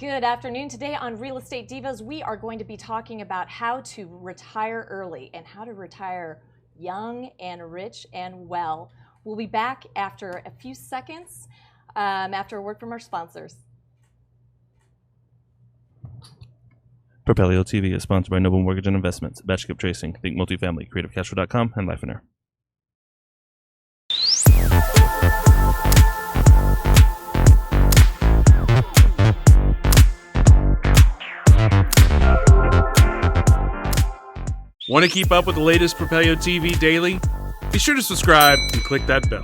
Good afternoon. Today on Real Estate Divas, we are going to be talking about how to retire early and how to retire young and rich and well. We'll be back after a few seconds after a word from our sponsors. Propelio TV is sponsored by Noble Mortgage and Investments, Batchkip Tracing, Think Multifamily, CreativeCashflow.com, and Lifener. Want to keep up with the latest Propelio TV daily? Be sure to subscribe and click that bell.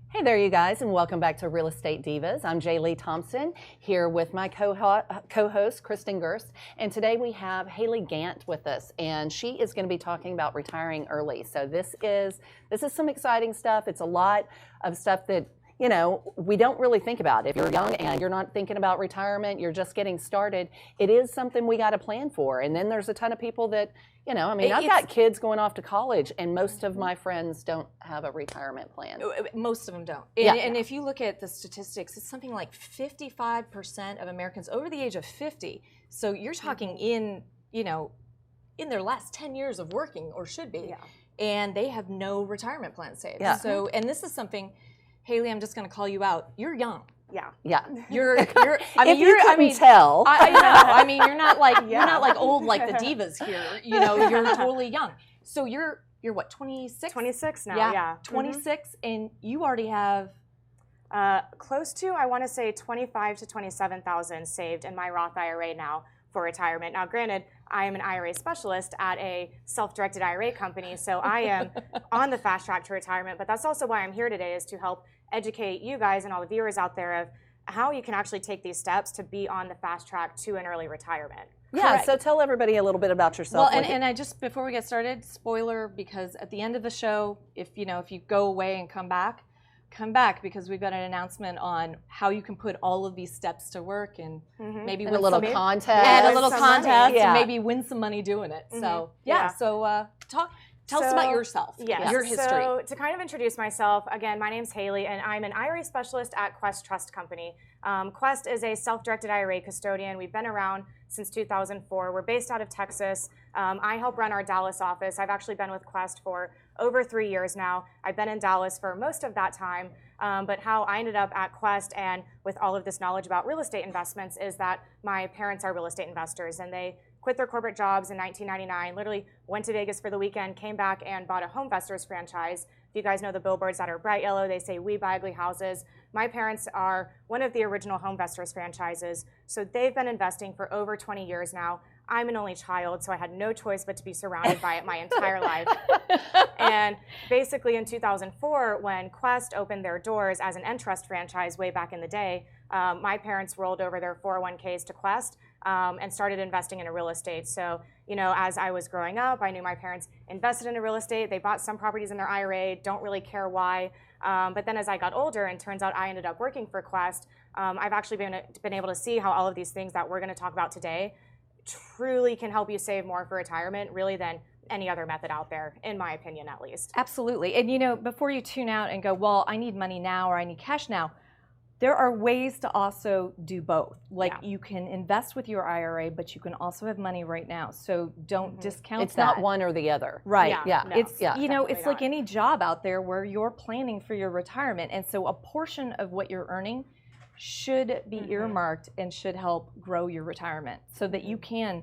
Hey there, you guys, and welcome back to Real Estate Divas. I'm Jer'Leigh Thompson here with my co-host, Kristin Gerst, and today we have Haley Gant with us, and she is going to be talking about retiring early. So this is some exciting stuff. It's a lot of stuff that we don't really think about. If you're young and you're not thinking about retirement, you're just getting started, it is something we got to plan for. And then there's a ton of people that, I've got kids going off to college, and most of my friends don't have a retirement plan. Most of them don't. Yeah. And if you look at the statistics, it's something like 55% of Americans over the age of 50. So you're talking in their last 10 years of working, or should be, and they have no retirement plan saved. Yeah. So, and this is something, Haley, I'm just going to call you out. You're young. Yeah. You're. I mean, tell. I know. I mean, you're not like old like the divas here. You're totally young. So you're what, 26? 26 now. Yeah. 26, and you already have close to, I want to say, 25 to 27,000 saved in my Roth IRA now for retirement. Now, granted, I am an IRA specialist at a self-directed IRA company, so I am on the fast track to retirement, but that's also why I'm here today, is to help educate you guys and all the viewers out there of how you can actually take these steps to be on the fast track to an early retirement. Yeah, Correct. so tell everybody a little bit about yourself. Well, and I just, before we get started, spoiler, because at the end of the show, if you go away and come back, because we've got an announcement on how you can put all of these steps to work and maybe and win a little some, contest. and a little some contest, money. and maybe win some money doing it. So tell us about yourself, your history. So to kind of introduce myself, again, my name's Haley, and I'm an IRA specialist at Quest Trust Company. Quest is a self-directed IRA custodian. We've been around since 2004. We're based out of Texas. I help run our Dallas office. I've actually been with Quest for over 3 years now. I've been in Dallas for most of that time, but how I ended up at Quest and with all of this knowledge about real estate investments is that my parents are real estate investors, and they quit their corporate jobs in 1999, literally went to Vegas for the weekend, came back and bought a Homevestors franchise. If you guys know the billboards that are bright yellow, they say, "We buy ugly houses." My parents are one of the original Homevestors franchises, so they've been investing for over 20 years now. I'm an only child, so I had no choice but to be surrounded by it my entire life. And basically in 2004, when Quest opened their doors as an Entrust franchise way back in the day, my parents rolled over their 401ks to Quest and started investing in real estate. So, as I was growing up, I knew my parents invested in real estate. They bought some properties in their IRA, don't really care why. But then as I got older, and turns out I ended up working for Quest, I've actually been able to see how all of these things that we're going to talk about today truly can help you save more for retirement, really, than any other method out there, in my opinion, at least. Absolutely. And before you tune out and go, well, I need money now or I need cash now, there are ways to also do both. Like you can invest with your IRA, but you can also have money right now. So don't discount It's that. not one or the other. Right. Yeah. No, It's definitely it's like not. any job out there where you're planning for your retirement, and so a portion of what you're earning should be earmarked and should help grow your retirement so that you can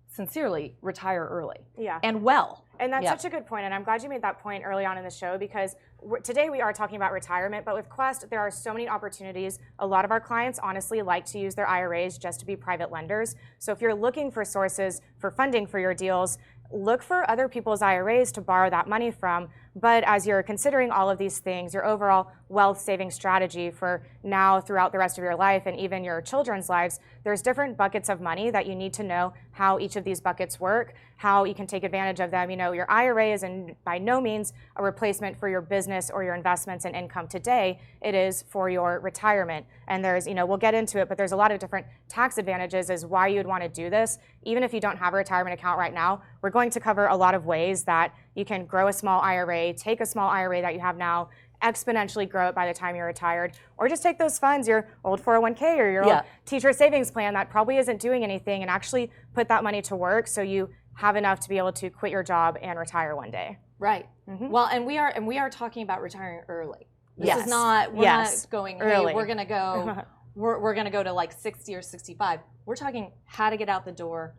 sincerely retire early and well. And that's such a good point, and I'm glad you made that point early on in the show, because today we are talking about retirement, but with Quest, there are so many opportunities. A lot of our clients honestly like to use their IRAs just to be private lenders. So if you're looking for sources for funding for your deals, look for other people's IRAs to borrow that money from. But as you're considering all of these things, your overall wealth saving strategy for now, throughout the rest of your life, and even your children's lives, there's different buckets of money that you need to know how each of these buckets work, how you can take advantage of them. Your IRA is by no means a replacement for your business or your investments and income today. It is for your retirement. And there's, we'll get into it, but there's a lot of different tax advantages as why you'd want to do this. Even if you don't have a retirement account right now, we're going to cover a lot of ways that you can grow a small IRA, take a small IRA that you have now, exponentially grow it by the time you're retired, or just take those funds, your old 401k or your old teacher savings plan that probably isn't doing anything, and actually put that money to work so you have enough to be able to quit your job and retire one day. Right. Well, and we are talking about retiring early. This is not, we're not going, hey, early. we're going to go, we're going to go to like 60 or 65. We're talking how to get out the door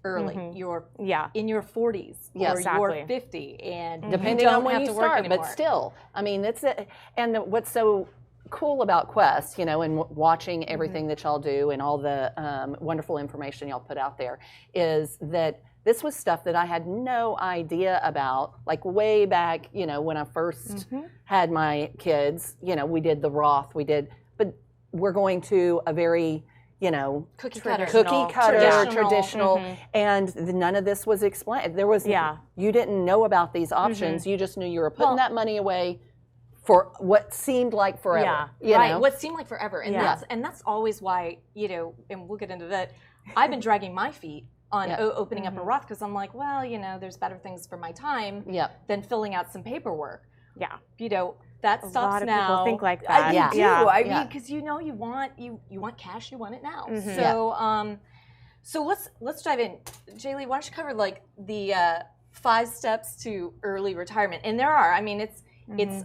early. You're in your 40s or you're 50, and depending you don't on when have you to work start, anymore. but still, I mean, and what's so cool about Quest, you know, and watching everything that y'all do and all the wonderful information y'all put out there, is that this was stuff that I had no idea about, like way back, you know, when I first had my kids. You know, we did the Roth, but we're going to a very, you know, cookie cutter, traditional, and none of this was explained. There was, you didn't know about these options. You just knew you were putting that money away for what seemed like forever. You know? What seemed like forever, and that's always why, you know, and we'll get into that. I've been dragging my feet on opening up a Roth, because I'm like, well, you know, there's better things for my time than filling out some paperwork. You know, that stops now. A lot of people think like that. I do. I mean, because you know, you want cash, you want it now. So let's dive in. Jer'Leigh, why don't you cover like the 5 steps to early retirement? And there are. I mean, it's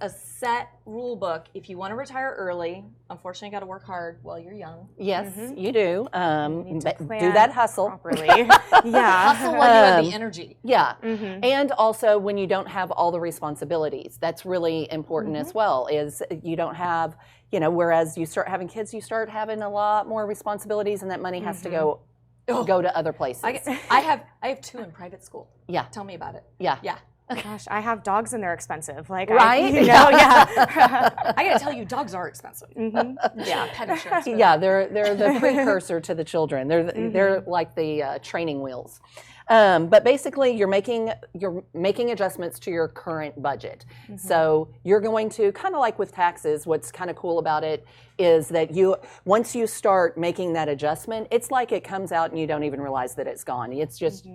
a set rule book. If you want to retire early, unfortunately, you got to work hard while you're young. Yes, you do. Do that hustle. Properly. Hustle while you have the energy. And also when you don't have all the responsibilities. That's really important as well, is you don't have, you know, whereas you start having kids, you start having a lot more responsibilities, and that money has to go to other places. I have 2 in private school. Tell me about it. Gosh, I have dogs and they're expensive. Like, right? You know, I got to tell you, dogs are expensive. Pet insurance. They're the precursor to the children. They're like the training wheels. But basically, you're making adjustments to your current budget. So you're going to, kind of like with taxes, what's kind of cool about it is that once you start making that adjustment, it's like it comes out and you don't even realize that it's gone. It's just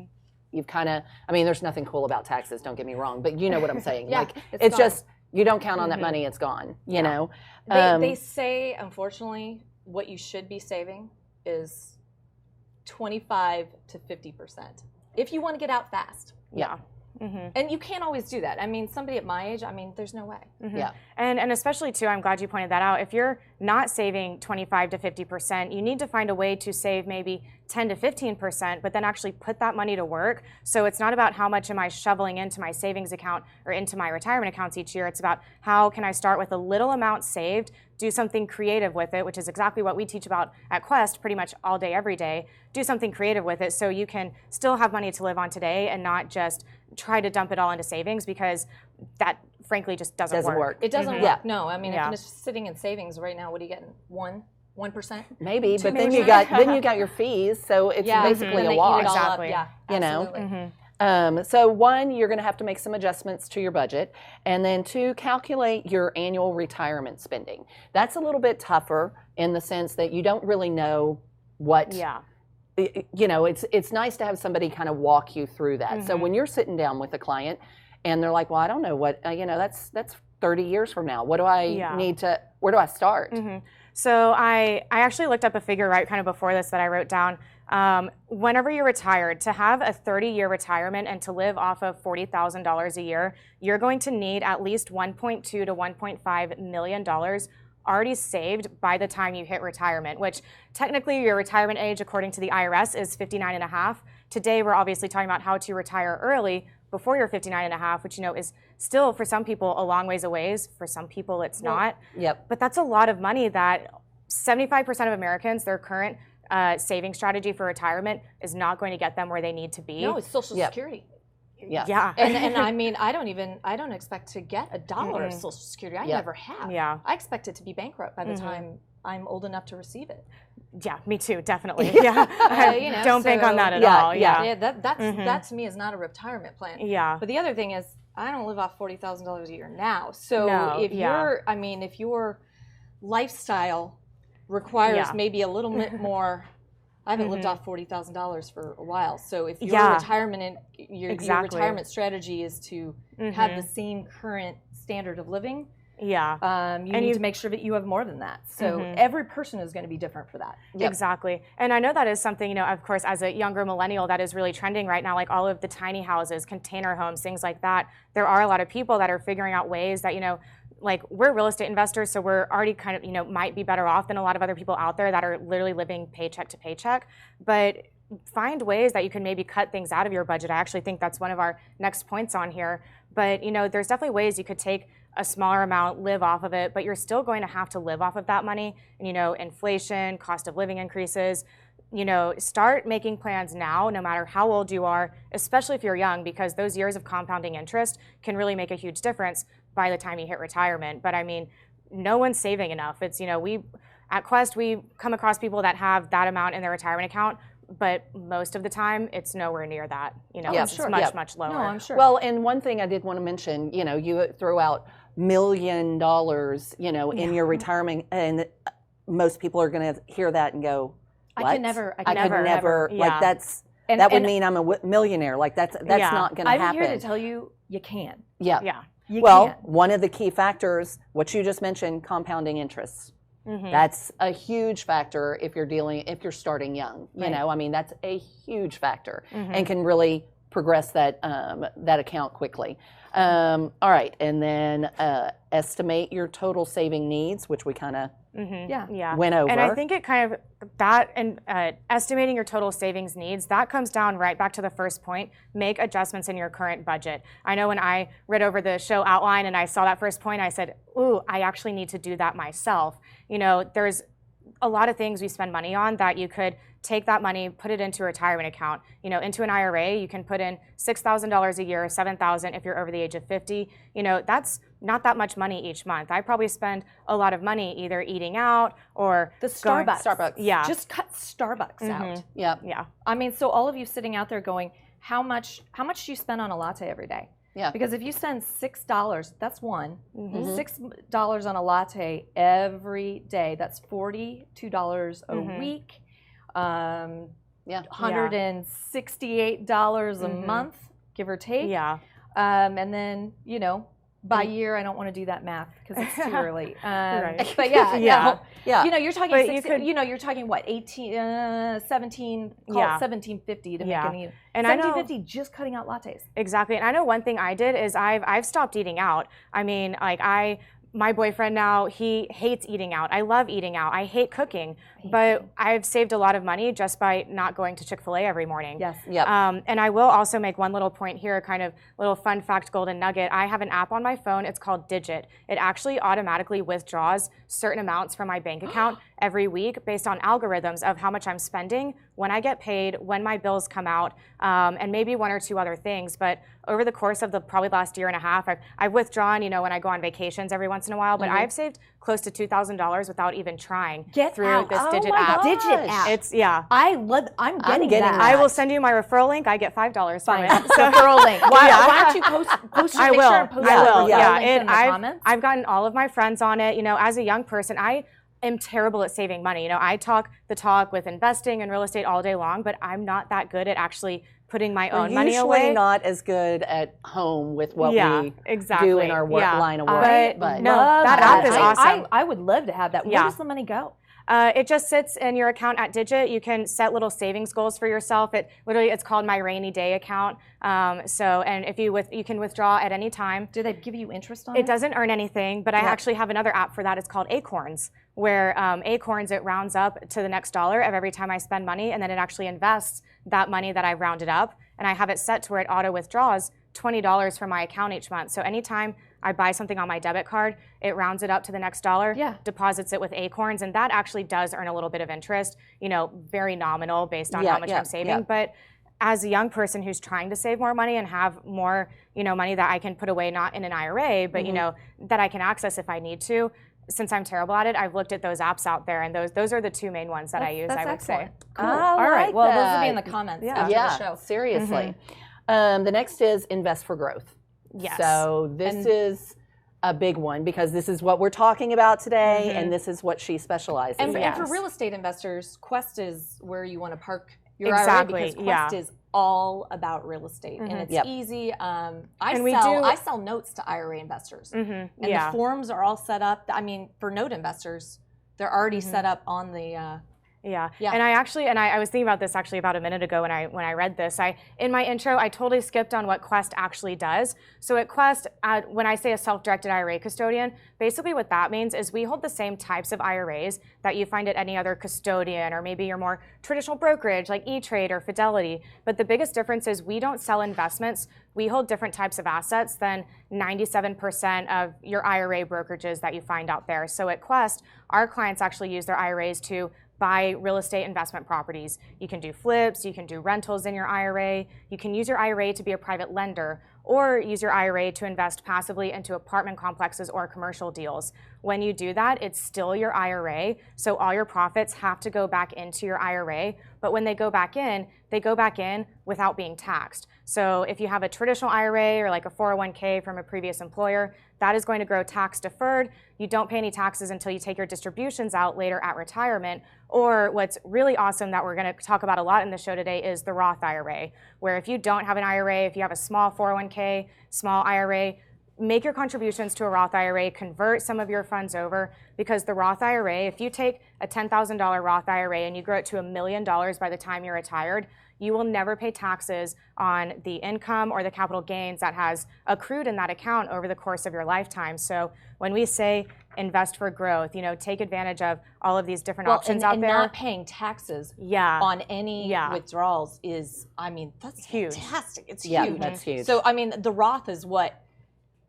you've kind of, I mean, there's nothing cool about taxes, don't get me wrong, but you know what I'm saying. Like it's just, you don't count on that money, it's gone, you know. They say, unfortunately, what you should be saving is 25 to 50% if you want to get out fast. And you can't always do that. I mean, somebody at my age, I mean, there's no way. And especially too, I'm glad you pointed that out. If you're not saving 25 to 50%, you need to find a way to save maybe 10 to 15%, but then actually put that money to work. So it's not about how much am I shoveling into my savings account or into my retirement accounts each year. It's about how can I start with a little amount saved, do something creative with it, which is exactly what we teach about at Quest pretty much all day, every day. Do something creative with it so you can still have money to live on today and not just try to dump it all into savings, because that frankly just doesn't work. It doesn't work. No, I mean, if it's sitting in savings right now, what are you getting? 1%? Maybe, but then you got your fees, so it's basically a wash. Exactly. You know. So 1, you're going to have to make some adjustments to your budget, and then 2, calculate your annual retirement spending. That's a little bit tougher in the sense that you don't really know what. You know, it's nice to have somebody kind of walk you through that. So when you're sitting down with a client and they're like, well, I don't know what, you know, that's 30 years from now. What do I need to, where do I start? So I actually looked up a figure right kind of before this that I wrote down. Whenever you're retired, to have a 30-year retirement and to live off of $40,000 a year, you're going to need at least $1.2 to $1.5 million already saved by the time you hit retirement, which technically your retirement age, according to the IRS, is 59 and a half. Today, we're obviously talking about how to retire early before you're 59 and a half, which, you know, is still for some people a long ways away. For some people, it's not. But that's a lot of money that 75% of Americans, their current saving strategy for retirement is not going to get them where they need to be. No, it's Social Security. Yeah. And I mean, I don't expect to get $1 of Social Security. I never have. I expect it to be bankrupt by the time I'm old enough to receive it. Yeah, me too, definitely. You know, don't bank on that at all. That to me is not a retirement plan. But the other thing is, I don't live off $40,000 a year now. So if your lifestyle requires maybe a little bit more. I haven't lived off $40,000 for a while. So if your retirement your retirement strategy is to have the same current standard of living, Yeah. You need to make sure that you have more than that. So every person is going to be different for that. Yep. Exactly. And I know that is something, of course, as a younger millennial, that is really trending right now, like all of the tiny houses, container homes, things like that. There are a lot of people that are figuring out ways that, like we're real estate investors, so we're already kind of, might be better off than a lot of other people out there that are literally living paycheck to paycheck. But find ways that you can maybe cut things out of your budget. I actually think that's one of our next points on here. But, there's definitely ways you could take a smaller amount, live off of it, but you're still going to have to live off of that money. And, inflation, cost of living increases, start making plans now, no matter how old you are, especially if you're young, because those years of compounding interest can really make a huge difference by the time you hit retirement. But I mean, no one's saving enough. It's, we at Quest, we come across people that have that amount in their retirement account, but most of the time it's nowhere near that. It's much lower. No, I'm sure. Well, and one thing I did want to mention, you throw out $1 million, in your retirement, and most people are going to hear that and go, what? I could never. Like Yeah. that would mean I'm a millionaire. Like that's not going to happen. I'm here to tell you, you can. Yeah. Yeah. You Well, can. one of the key factors, what you just mentioned, compounding interest. That's a huge factor if you're starting young. Right. That's a huge factor and can really progress that account quickly. All right, and then estimate your total saving needs, which we kind of went over. And I think it kind of that and estimating your total savings needs, that comes down right back to the first point. Make adjustments in your current budget. I know when I read over the show outline and I saw that first point, I said, ooh, I actually need to do that myself. There's a lot of things we spend money on that you could take that money, put it into a retirement account. Into an IRA, you can put in $6,000 a year, $7,000 if you're over the age of 50. That's not that much money each month. I probably spend a lot of money either eating out or The Starbucks. Yeah. Just cut Starbucks out. Yeah. Yeah. I mean, so all of you sitting out there going, how much do you spend on a latte every day? Yeah. Because if you spend $6, that's one. $6 on a latte every day, that's $42 a week. $168 a month, give or take. Yeah. And then, by year, I don't want to do that math because it's too early. Right. But yeah, Yeah. Yeah. you're talking But you're talking what, 17, call it 1750 to make any. And I know- 1750 just cutting out lattes. Exactly. And I know one thing I did is I've stopped eating out. I mean, like my boyfriend now, he hates eating out. I love eating out. I hate cooking, but I've saved a lot of money just by not going to Chick-fil-A every morning. Yes. Yep. And I will also make one little point here, kind of little fun fact, golden nugget. I have an app on my phone. It's called Digit. It actually automatically withdraws certain amounts from my bank account every week based on algorithms of how much I'm spending, when I get paid, when my bills come out, and maybe one or two other things. But over the course of the probably last year and a half, I've withdrawn, when I go on vacations every once in a while, but I've saved close to $2,000 without even trying through this Digit app. Digit app. It's, I'm getting that. I will send you my referral link. I get $5 from it. So referral link. Why don't you post it? I Make will. sure and post I that will. referral Yeah. link in the comments. I've gotten all of my friends on it. As a young person, I am terrible at saving money. I talk the talk with investing and real estate all day long, but I'm not that good at actually putting my own money away. Usually not as good at home with what we exactly. do in our work line of work. But no, that app is awesome. I would love to have that. Where does the money go? It just sits in your account at Digit. You can set little savings goals for yourself. It's called my rainy day account. And if you can withdraw at any time. Do they give you interest on it? It doesn't earn anything, but I actually have another app for that. It's called ACORNS, where ACORNS, it rounds up to the next dollar of every time I spend money, and then it actually invests that money that I've rounded up, and I have it set to where it auto withdraws $20 from my account each month. So anytime I buy something on my debit card, it rounds it up to the next dollar, deposits it with ACORNS, and that actually does earn a little bit of interest, very nominal based on how much I'm saving. But as a young person who's trying to save more money and have more, money that I can put away, not in an IRA, but that I can access if I need to, since I'm terrible at it, I've looked at those apps out there, and those are the two main ones that I use, I would say. Cool. I All right. like Well, those will that. be in the comments after the show. Seriously. The next is invest for growth. Yes. So this is a big one because this is what we're talking about today, and this is what she specializes in. And for real estate investors, Quest is where you want to park your Exactly, IRA because Quest is all about real estate, and it's easy. I sell notes to IRA investors, and the forms are all set up. I mean, for note investors, they're already set up on the. Yeah. And I was thinking about this actually about a minute ago when I read this. In my intro, I totally skipped on what Quest actually does. So at Quest, when I say a self-directed IRA custodian, basically what that means is we hold the same types of IRAs that you find at any other custodian or maybe your more traditional brokerage like E-Trade or Fidelity. But the biggest difference is we don't sell investments. We hold different types of assets than 97% of your IRA brokerages that you find out there. So at Quest, our clients actually use their IRAs to buy real estate investment properties. You can do flips, you can do rentals in your IRA, you can use your IRA to be a private lender, or use your IRA to invest passively into apartment complexes or commercial deals. When you do that, it's still your IRA, so all your profits have to go back into your IRA, but when they go back in without being taxed. So if you have a traditional IRA or like a 401k from a previous employer, that is going to grow tax deferred. You don't pay any taxes until you take your distributions out later at retirement. Or what's really awesome that we're going to talk about a lot in the show today is the Roth IRA, where if you don't have an IRA, if you have a small 401k, small IRA, make your contributions to a Roth IRA, convert some of your funds over, because the Roth IRA, if you take a $10,000 Roth IRA and you grow it to $1 million by the time you're retired, you will never pay taxes on the income or the capital gains that has accrued in that account over the course of your lifetime. So when we say invest for growth, take advantage of all of these different options out there. And not paying taxes on any withdrawals is, that's huge. Fantastic. It's huge. That's huge. So, the Roth is what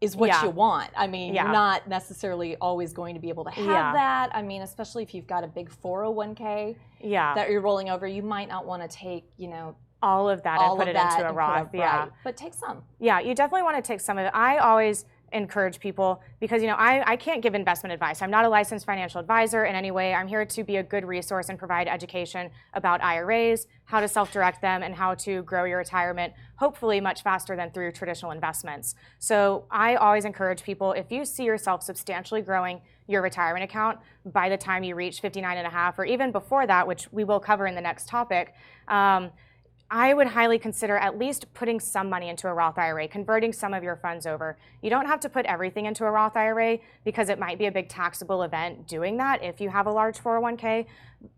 you want. You're not necessarily always going to be able to have that. Especially if you've got a big 401k that you're rolling over, you might not want to take, all of that and put it into a Roth. Right. But take some. Yeah, you definitely want to take some of it. I always encourage people because I can't give investment advice. I'm not a licensed financial advisor in any way. I'm here to be a good resource and provide education about IRAs, how to self-direct them, and how to grow your retirement, hopefully much faster than through traditional investments. So I always encourage people, if you see yourself substantially growing your retirement account by the time you reach 59 and a half, or even before that, which we will cover in the next topic, I would highly consider at least putting some money into a Roth IRA, converting some of your funds over. You don't have to put everything into a Roth IRA because it might be a big taxable event doing that if you have a large 401k,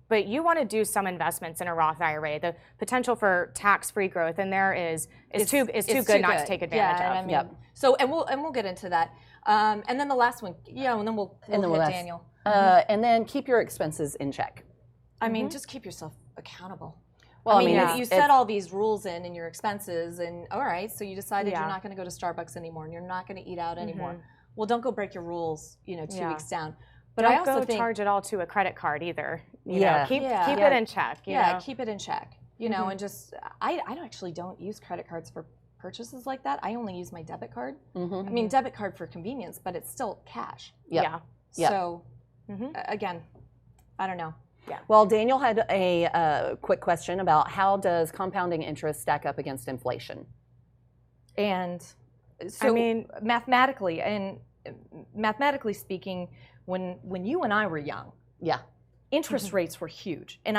but you want to do some investments in a Roth IRA. The potential for tax-free growth in there is too good not to take advantage of. So we'll get into that. And then the last one, and then we'll hit Daniel. And then keep your expenses in check. Just keep yourself accountable. Well, you set all these rules in your expenses, and all right, so you decided you're not going to go to Starbucks anymore, and you're not going to eat out anymore. Well, don't go break your rules, 2 weeks down. But I also think charge it all to a credit card either. Keep it in check. Keep it in check. And just I actually don't use credit cards for purchases like that. I only use my debit card. Debit card for convenience, but it's still cash. So again, I don't know. Yeah. Well, Daniel had a quick question about how does compounding interest stack up against inflation? And so mathematically speaking, when you and I were young, interest rates were huge. And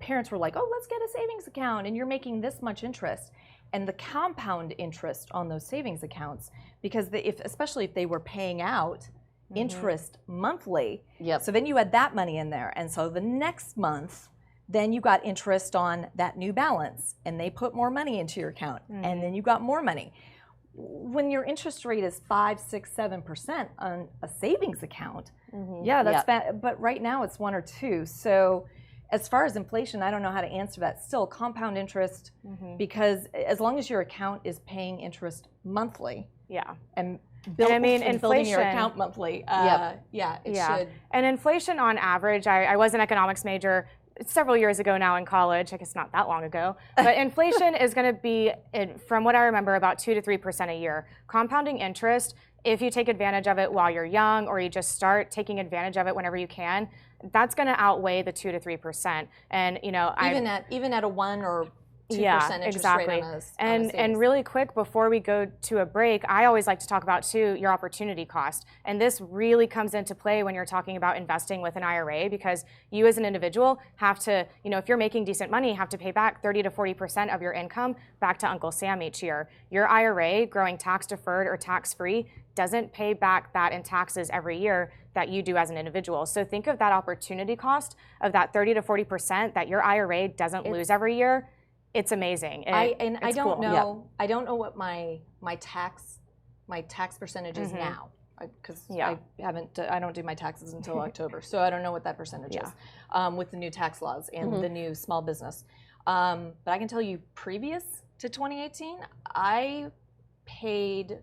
parents were like, oh, let's get a savings account and you're making this much interest. And the compound interest on those savings accounts, because especially if they were paying out interest monthly. So then you had that money in there. And so the next month, then you got interest on that new balance and they put more money into your account and then you got more money. When your interest rate is 5, 6, 7% on a savings account, that's bad. But right now it's 1 or 2. So as far as inflation, I don't know how to answer that. Still compound interest because as long as your account is paying interest monthly. And inflation, building your account monthly. It should. And inflation on average, I was an economics major several years ago now in college, I guess not that long ago, but inflation is going to be, from what I remember, about 2 to 3% a year. Compounding interest, if you take advantage of it while you're young or you just start taking advantage of it whenever you can, that's going to outweigh the 2 to 3%. And even at a 1 or 2% Yeah, interest exactly. rate on a And savings. really quick, before we go to a break, I always like to talk about too your opportunity cost. And this really comes into play when you're talking about investing with an IRA, because you as an individual have to, if you're making decent money, have to pay back 30 to 40% of your income back to Uncle Sam each year. Your IRA, growing tax deferred or tax free, doesn't pay back that in taxes every year that you do as an individual. So think of that opportunity cost of that 30 to 40% that your IRA doesn't lose every year. It's amazing. I It's don't cool. know. I don't know what my tax percentage is now, because I don't do my taxes until October, so I don't know what that percentage is with the new tax laws and the new small business. But I can tell you, previous to 2018, I paid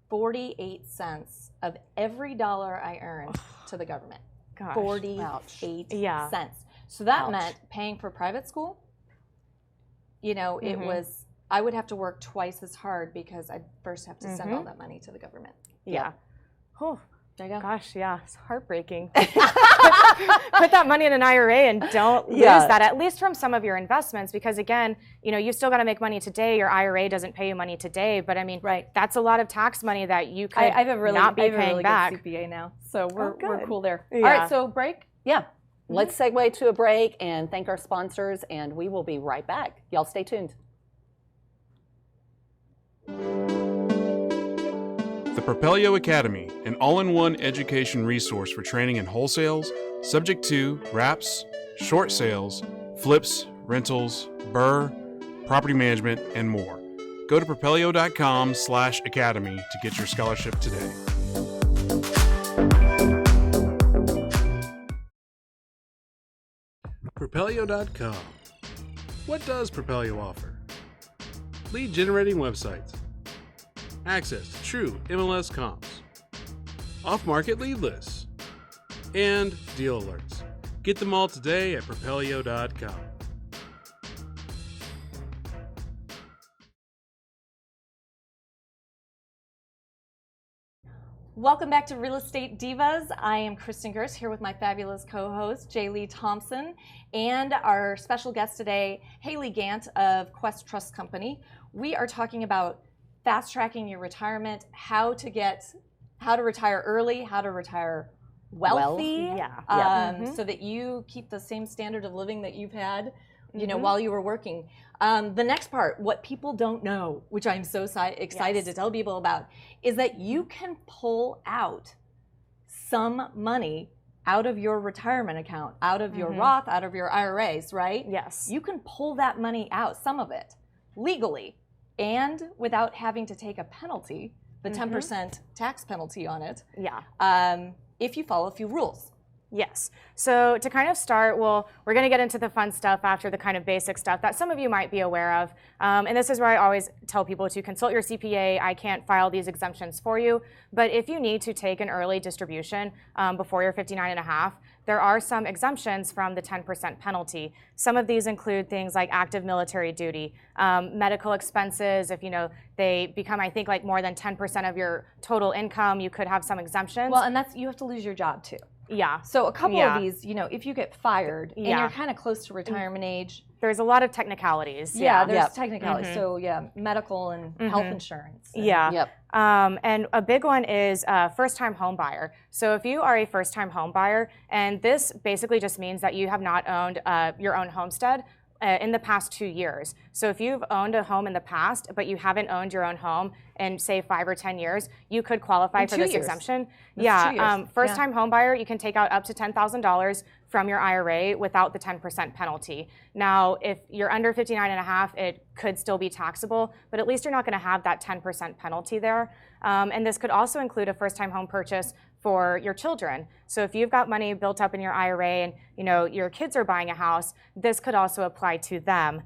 48 cents of every dollar I earned to the government. Gosh. 48 cents. So that meant paying for private school. It was, I would have to work twice as hard because I'd first have to send all that money to the government. Yeah. Oh, there you go. gosh, yeah, it's heartbreaking. Put that money in an IRA and don't lose that, at least from some of your investments, because again, you still got to make money today. Your IRA doesn't pay you money today, but I mean, that's a lot of tax money that you could I have a really, not be I have a paying really back. good CPA now, so we're cool there. Yeah. All right, so break. Yeah. Let's segue to a break and thank our sponsors, and we will be right back. Y'all stay tuned. The Propelio Academy, an all-in-one education resource for training in wholesales, subject to wraps, short sales, flips, rentals, BRRRR, property management, and more. Go to propelio.com/academy to get your scholarship today. Propelio.com. What does Propelio offer? Lead generating websites, access to true MLS comps, off-market lead lists, and deal alerts. Get them all today at Propelio.com. Welcome back to Real Estate Divas. I am Kristin Gerst here with my fabulous co-host, Jer'Leigh Thompson, and our special guest today, Haley Gant of Quest Trust Company. We are talking about fast-tracking your retirement, how to retire early, how to retire wealthy, so that you keep the same standard of living that you've had, while you were working. The next part, what people don't know, which I'm so excited to tell people about, is that you can pull out some money out of your retirement account, out of your Roth, out of your IRAs, right? Yes. You can pull that money out, some of it, legally, and without having to take a penalty, the 10% tax penalty on it, if you follow a few rules. Yes. So to kind of start, we're going to get into the fun stuff after the kind of basic stuff that some of you might be aware of. And this is where I always tell people to consult your CPA. I can't file these exemptions for you. But if you need to take an early distribution before you're 59 and a half, there are some exemptions from the 10% penalty. Some of these include things like active military duty, medical expenses. If they become, I think, like more than 10% of your total income, you could have some exemptions. Well, and you have to lose your job too. Yeah. So a couple of these, if you get fired and you're kind of close to retirement age, there's a lot of technicalities. There's technicalities. So medical and health insurance. And a big one is first-time home buyer. So if you are a first-time home buyer, and this basically just means that you have not owned your own homestead in the past 2 years. So if you've owned a home in the past, but you haven't owned your own home in, say, 5 or 10 years, you could qualify for this exemption. First-time home buyer, you can take out up to $10,000 from your IRA without the 10% penalty. Now, if you're under 59 and a half, it could still be taxable, but at least you're not going to have that 10% penalty there. And this could also include a first-time home purchase for your children. So if you've got money built up in your IRA and your kids are buying a house, this could also apply to them.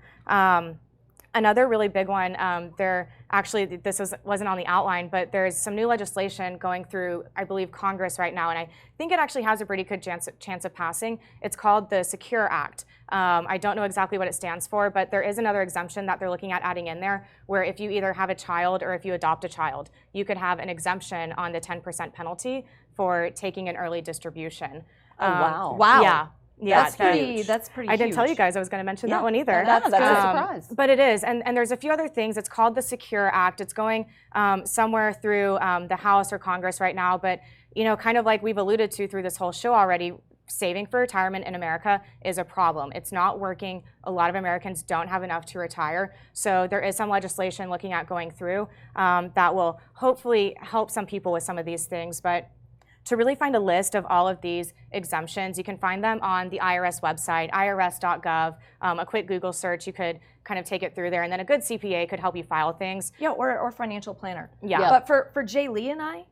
Another really big one, this wasn't on the outline, but there's some new legislation going through, I believe, Congress right now, and I think it actually has a pretty good chance of passing. It's called the Secure Act. I don't know exactly what it stands for, but there is another exemption that they're looking at adding in there, where if you either have a child or if you adopt a child, you could have an exemption on the 10% penalty for taking an early distribution. Wow. Wow. Yeah. Yeah, that's pretty I didn't tell you huge. guys I was going to mention that one either. That's a surprise. But it is, and there's a few other things. It's called the Secure Act. It's going somewhere through the House or Congress right now. But kind of like we've alluded to through this whole show already, saving for retirement in America is a problem. It's not working. A lot of Americans don't have enough to retire. So there is some legislation looking at going through that will hopefully help some people with some of these things. But to really find a list of all of these exemptions, you can find them on the IRS website, irs.gov. A quick Google search, you could kind of take it through there, and then a good CPA could help you file things. Yeah, or financial planner. Yeah. But for Jer'Leigh and I,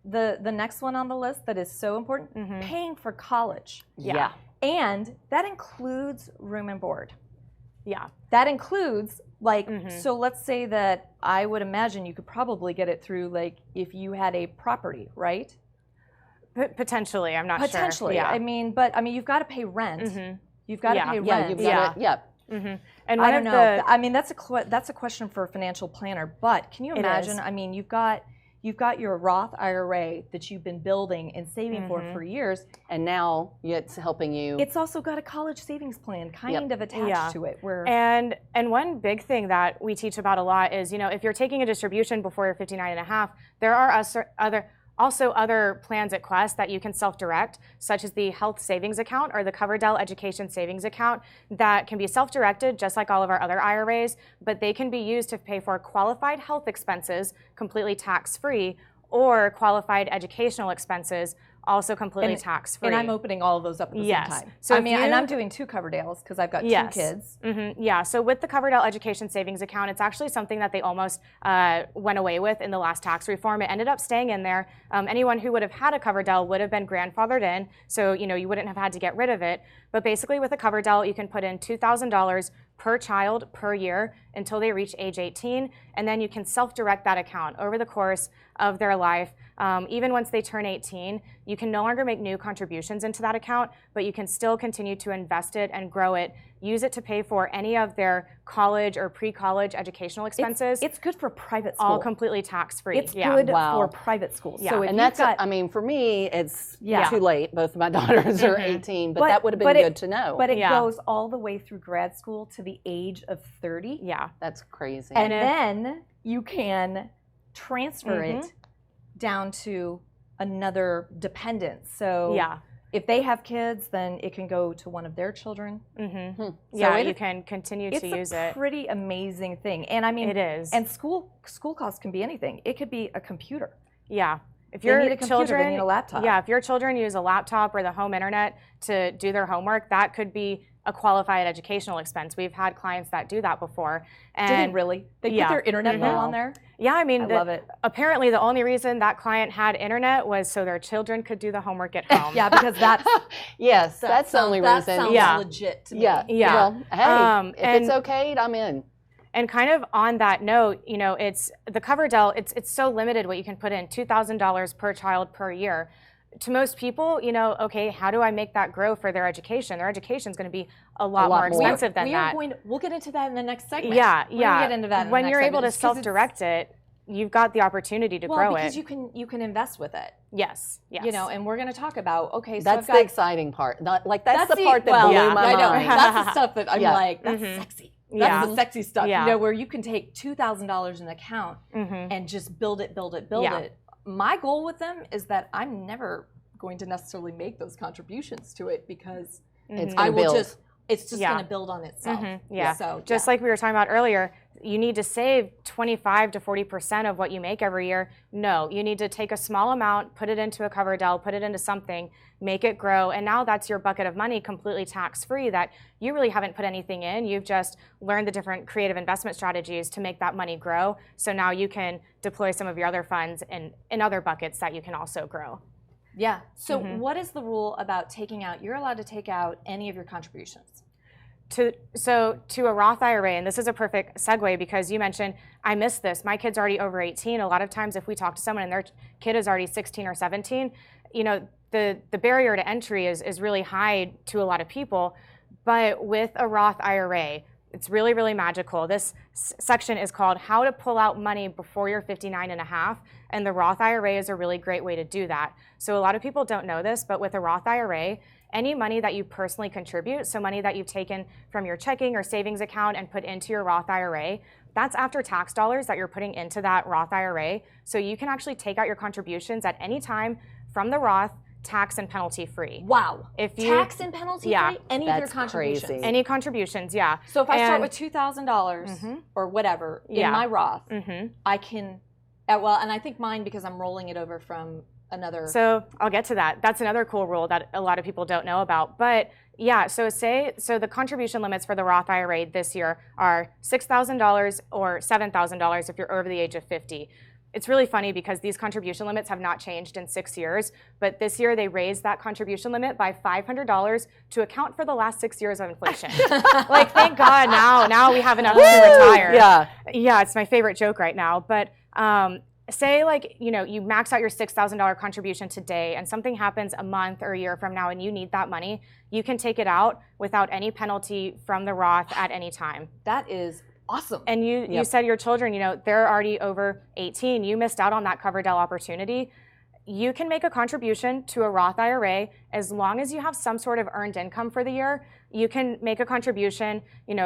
the next one on the list that is so important, paying for college. Yeah. And that includes room and board. Yeah. That includes so let's say that I would imagine you could probably get it through if you had a property, right? Potentially, I'm not sure. Potentially, Yeah. I mean, you've got to pay rent. You've got to pay Yeah, rent. you've got to, And I one don't of know. the I mean, that's a question for a financial planner. But can you imagine? is. I mean, you've got your Roth IRA that you've been building and saving for years. and now it's helping you. It's also got a college savings plan kind of attached Yeah. to it. Where And one big thing that we teach about a lot is, if you're taking a distribution before you're 59 and a half, there are other plans at Quest that you can self-direct, such as the Health Savings Account or the Coverdell Education Savings Account that can be self-directed just like all of our other IRAs, but they can be used to pay for qualified health expenses completely tax-free or qualified educational expenses also completely tax-free. and I'm opening all of those up at the Yes. same time. So I if mean, and you- I'm doing 2 Coverdales because I've got 2 Yes. kids. Yeah, so with the Coverdell Education Savings Account, it's actually something that they almost went away with in the last tax reform. It ended up staying in there. Anyone who would have had a Coverdell would have been grandfathered in, so you wouldn't have had to get rid of it. But basically with a Coverdell, you can put in $2,000 per child per year until they reach age 18, and then you can self-direct that account over the course of their life. Even once they turn 18, you can no longer make new contributions into that account, but you can still continue to invest it and grow it, use it to pay for any of their college or pre-college educational expenses. It's good for private school. all completely tax-free. It's good Wow. for private schools. Yeah. So if and you've that's, got, I mean, for me, it's Yeah. too late. Both of my daughters are 18, but that would have been good to know. But it Yeah. goes all the way through grad school to the age of 30. Yeah. That's crazy. And then you can transfer it down to another dependent. So Yeah. if they have kids, then it can go to one of their children. Yeah, it you is- can continue It's to use a it. pretty amazing thing. And I mean, It is. And school costs can be anything. It could be a computer. Yeah. If They your need a computer, they children need a laptop. Yeah, if your children use a laptop or the home internet to do their homework, that could be a qualified educational expense. We've had clients that do that before. Do they really? They Yeah. put their internet bill Wow. on there? Yeah, I mean, I love it. Apparently, the only reason that client had internet was so their children could do the homework at home. Yeah, because that's yes, that's the only that reason. sounds Yeah. legit to me. Yeah. Yeah. Well, hey, if and- it's okay, I'm in. And kind of on that note, it's the Coverdell. It's so limited what you can put in, $2,000 per child per year. To most people, okay, how do I make that grow for their education? Their education is going to be a lot more expensive than that. We'll get into that in the next segment. Yeah, We're yeah. gonna get into that in the when next you're able to segment, just 'cause it's- self-direct it, you've got the opportunity to grow because it. you can invest with it. Yes. And we're going to talk about so That's I've the got, exciting part. Not like that's the the- part that well, blew yeah, my I know. mind. That's the stuff that I'm Yeah. like, that's sexy. That's Yeah. the sexy stuff. Yeah. Where you can take $2,000 in an account and just build it. Yeah. It. My goal with them is that I'm never going to necessarily make those contributions to it because It's I gonna will build. it's just Yeah. going to build on itself. Yeah. So Just like we were talking about earlier, you need to save 25 to 40% of what you make every year. No, you need to take a small amount, put it into a Coverdell, put it into something, make it grow, and now that's your bucket of money completely tax-free that you really haven't put anything in. You've just learned the different creative investment strategies to make that money grow. So now you can deploy some of your other funds in other buckets that you can also grow. Yeah. So what is the rule about taking out? You're allowed to take out any of your contributions. To a Roth IRA, and this is a perfect segue because you mentioned, I missed this. My kid's already over 18. A lot of times if we talk to someone and their kid is already 16 or 17, the barrier to entry is really high to a lot of people. But with a Roth IRA, it's really, really magical. This section is called How to Pull Out Money Before You're 59 and a half, and the Roth IRA is a really great way to do that. So a lot of people don't know this, but with a Roth IRA, any money that you personally contribute, so money that you've taken from your checking or savings account and put into your Roth IRA, that's after tax dollars that you're putting into that Roth IRA. So you can actually take out your contributions at any time from the Roth, tax and penalty free. Wow. If you, Tax and penalty free? Any of your That's contributions? crazy. Any contributions, yeah. So if I start And- with $2,000 or whatever Yeah. in my Roth, Mhm. I can, well, and I think mine, because I'm rolling it over from another. So I'll get to that. That's another cool rule that a lot of people don't know about. But yeah, so the contribution limits for the Roth IRA this year are $6,000 or $7,000 if you're over the age of 50. It's really funny because these contribution limits have not changed in 6 years, but this year they raised that contribution limit by $500 to account for the last 6 years of inflation. Like, thank God now we have enough to retire. Yeah, it's my favorite joke right now. But say, like, you max out your $6,000 contribution today and something happens a month or a year from now and you need that money, you can take it out without any penalty from the Roth at any time. That is awesome. And you said your children, they're already over 18. You missed out on that Coverdell opportunity. You can make a contribution to a Roth IRA as long as you have some sort of earned income for the year. You can make a contribution,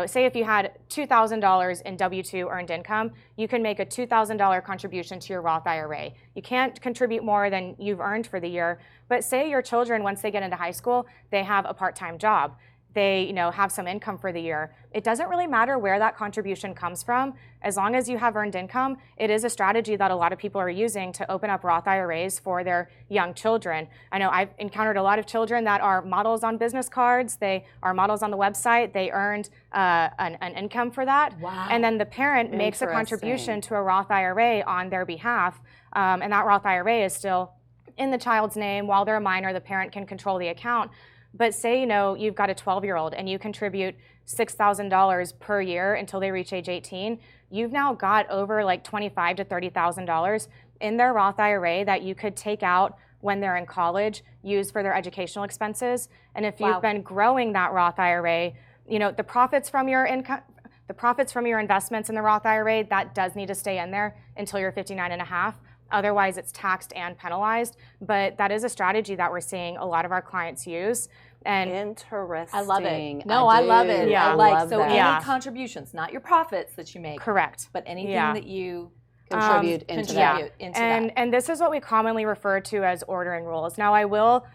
say if you had $2,000 in W-2 earned income, you can make a $2,000 contribution to your Roth IRA. You can't contribute more than you've earned for the year, but say your children, once they get into high school, they have a part-time job. They have some income for the year. It doesn't really matter where that contribution comes from. As long as you have earned income, it is a strategy that a lot of people are using to open up Roth IRAs for their young children. I know I've encountered a lot of children that are models on business cards. They are models on the website. They earned an income for that. Wow. And then the parent makes a contribution to a Roth IRA on their behalf. And that Roth IRA is still in the child's name. While they're a minor, the parent can control the account. But say, you've got a 12-year-old and you contribute $6,000 per year until they reach age 18, you've now got over like $25,000 to $30,000 in their Roth IRA that you could take out when they're in college, use for their educational expenses. And if you've been growing that Roth IRA, the profits from your income, the profits from your investments in the Roth IRA, that does need to stay in there until you're 59 and a half. Otherwise, it's taxed and penalized. But that is a strategy that we're seeing a lot of our clients use. And interesting. I love it. No, I love it. Yeah. I like love so that. any contributions, not your profits that you make, correct. but anything that you Contribute into that. And this is what we commonly refer to as ordering rules. Now, I will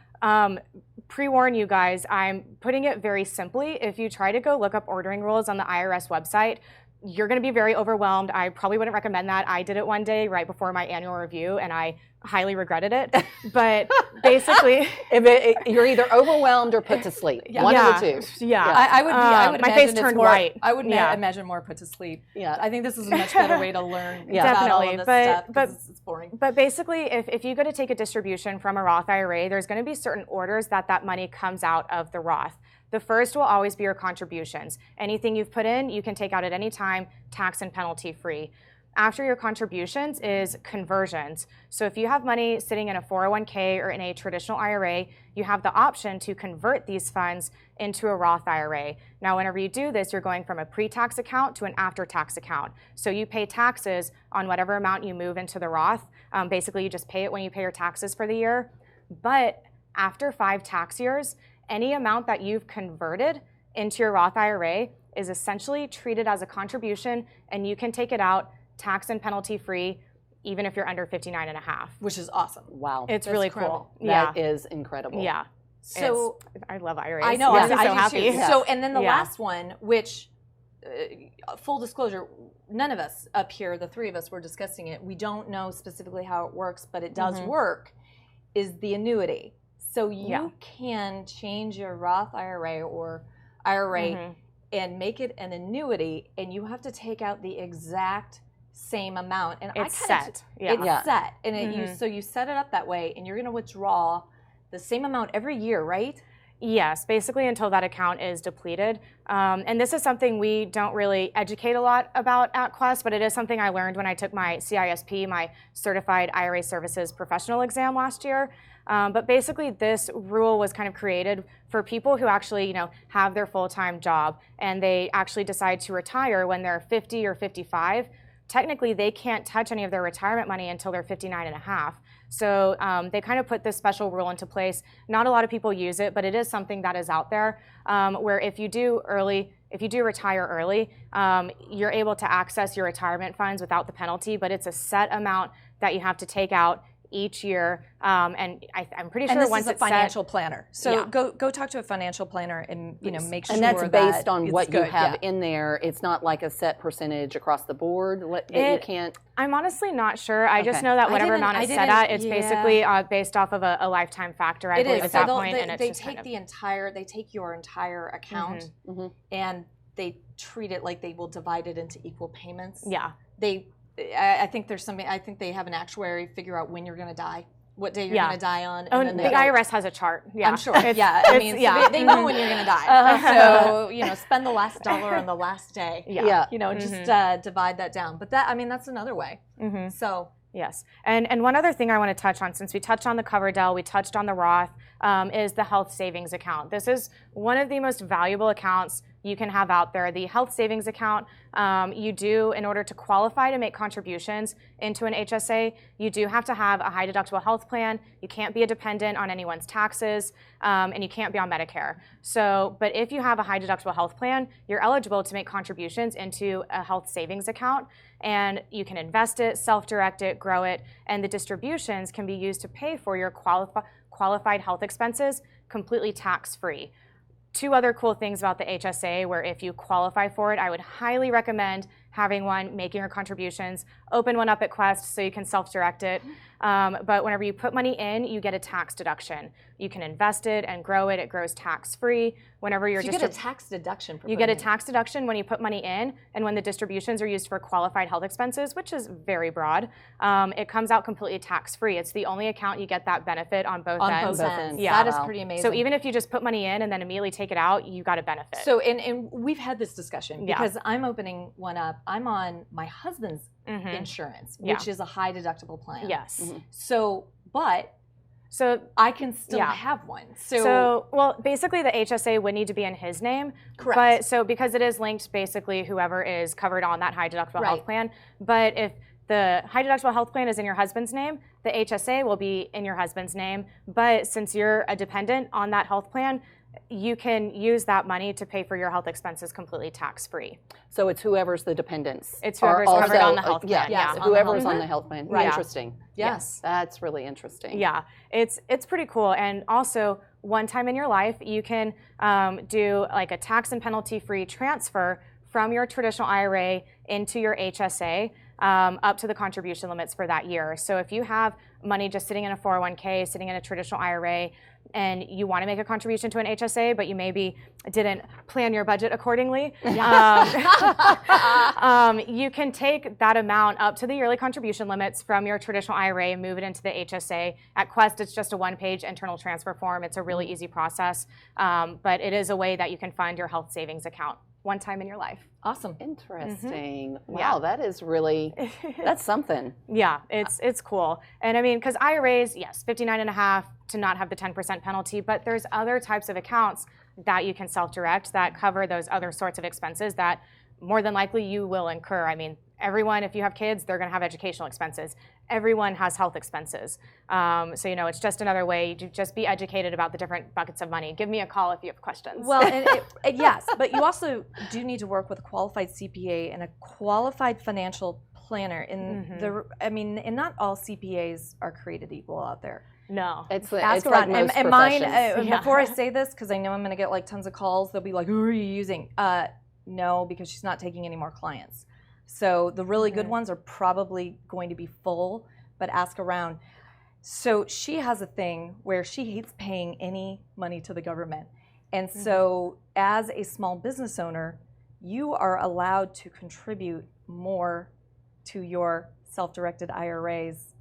pre-warn you guys, I'm putting it very simply. If you try to go look up ordering rules on the IRS website, you're going to be very overwhelmed. I probably wouldn't recommend that. I did it one day right before my annual review, and I highly regretted it. But basically, you're either overwhelmed or put to sleep. One of the two. Yeah. I would my imagine face it's turned more, white. I would Yeah. imagine more put to sleep. Yeah. I think this is a much better way to learn Yeah. about all Definitely, of this but- stuff, but- 'cause it's boring. But basically, if you go to take a distribution from a Roth IRA, there's going to be certain orders that money comes out of the Roth. The first will always be your contributions. Anything you've put in, you can take out at any time, tax and penalty free. After your contributions is conversions. So if you have money sitting in a 401k or in a traditional IRA, you have the option to convert these funds into a Roth IRA. Now, whenever you do this, you're going from a pre-tax account to an after-tax account. So you pay taxes on whatever amount you move into the Roth. Basically, you just pay it when you pay your taxes for the year. But after 5 tax years, any amount that you've converted into your Roth IRA is essentially treated as a contribution, and you can take it out tax and penalty free, even if you're under 59 and a half. Which is awesome. Wow. It's That's really incredible. cool. That is incredible. Yeah. So I love IRAs. I know, Makes me I so do happy. too. So, and then the Yeah. last one, which, full disclosure, none of us up here, the 3 of us, were discussing it. We don't know specifically how it works, but it does work, is the annuity. So you can change your Roth IRA or IRA and make it an annuity, and you have to take out the exact same amount. And It's I kinda, set. Yeah. It's set. And so you set it up that way, and you're going to withdraw the same amount every year, right? Yes, basically until that account is depleted. And this is something we don't really educate a lot about at Quest, but it is something I learned when I took my CISP, my Certified IRA Services Professional exam last year. But basically this rule was kind of created for people who actually, have their full-time job and they actually decide to retire when they're 50 or 55. Technically, they can't touch any of their retirement money until they're 59 and a half. So they kind of put this special rule into place. Not a lot of people use it, but it is something that is out there where if you do retire early, you're able to access your retirement funds without the penalty, but it's a set amount that you have to take out each year, and I'm pretty sure and this once is a it's set, financial planner. So Yeah. go talk to a financial planner and make sure And that's based that on it's what you good. have Yeah. in there. It's not like a set percentage across the board that you can't. I'm honestly not sure. I just Okay. know that I whatever didn't- amount I it's set didn't- at, it's yeah. basically based off of a lifetime factor, I It believe, is. at So that they'll- point. And they it's just take kind of, they take your entire account Mhm. and they treat it like they will divide it into equal payments. yeah. I think there's something. I think they have an actuary figure out when you're going to die, what day you're Yeah. going to die on. Oh, And and then the they IRS has a chart. Yeah. I'm sure. It's- Yeah, I it's- mean, so yeah. they know when you're going to die. So spend the last dollar on the last day. Yeah. Just divide that down. But that's another way. Mhm. So Yes, and one other thing I want to touch on, since we touched on the Coverdell, we touched on the Roth, is the health savings account. This is one of the most valuable accounts you can have out there. The health savings account, you do, in order to qualify to make contributions into an HSA, you do have to have a high deductible health plan. You can't be a dependent on anyone's taxes, and you can't be on Medicare. So, but if you have a high deductible health plan, you're eligible to make contributions into a health savings account, and you can invest it, self-direct it, grow it, and the distributions can be used to pay for your qualified health expenses completely tax-free. Two other cool things about the HSA where if you qualify for it, I would highly recommend having one, making your contributions, open one up at Quest so you can self-direct it. But whenever you put money in, you get a tax deduction. You can invest it and grow it. It grows tax-free. Whenever you're you get a tax deduction. For you get a putting in. tax deduction when you put money in, and when the distributions are used for qualified health expenses, which is very broad, it comes out completely tax-free. It's the only account you get that benefit on both on ends. both ends. Yeah. That is Wow. pretty amazing. So even if you just put money in and then immediately take it out, you got a benefit. So and we've had this discussion Yeah. because I'm opening one up. I'm on my husband's Mhm. insurance, Yeah. which is a high deductible plan. Yes. So, but So I can still Yeah. have one. well, basically the HSA would need to be in his name. Correct. But so because it is linked, basically whoever is covered on that high deductible health Right. plan. But if the high deductible health plan is in your husband's name, the HSA will be in your husband's name. But since you're a dependent on that health plan, you can use that money to pay for your health expenses completely tax-free. So it's whoever's the dependents. It's are whoever's covered also- on the health yeah, plan. Yes, Yeah. on the whoever's health on plan. the health plan. Right. Interesting. Yes. That's really interesting. Yeah, it's pretty cool. And also, one time in your life, you can do like a tax and penalty-free transfer from your traditional IRA into your HSA up to the contribution limits for that year. So if you have money just sitting in a 401k, sitting in a traditional IRA, and you want to make a contribution to an HSA, but you maybe didn't plan your budget accordingly, you can take that amount up to the yearly contribution limits from your traditional IRA and move it into the HSA. At Quest, it's just a one-page internal transfer form. It's a really easy process, but it is a way that you can fund your health savings account one time in your life. Awesome. Interesting. Wow, Yeah. that is really, that's something. Yeah, it's cool. And I mean, because IRAs, yes, 59.5 to not have the 10% penalty, but there's other types of accounts that you can self-direct that cover those other sorts of expenses that more than likely you will incur. I mean, everyone, if you have kids, they're going to have educational expenses. Everyone has health expenses. So, it's just another way to just be educated about the different buckets of money. Give me a call if you have questions. Well, yes, but you also do need to work with a qualified CPA and a qualified financial planner. And and not all CPAs are created equal out there. no. It's Ask like around. most And mine, professions. before I say this, because I know I'm going to get like tons of calls, they'll be like, "Who are you using?" No, because she's not taking any more clients. So the really good ones are probably going to be full, but ask around. So she has a thing where she hates paying any money to the government. And so as a small business owner, you are allowed to contribute more to your self-directed IRAs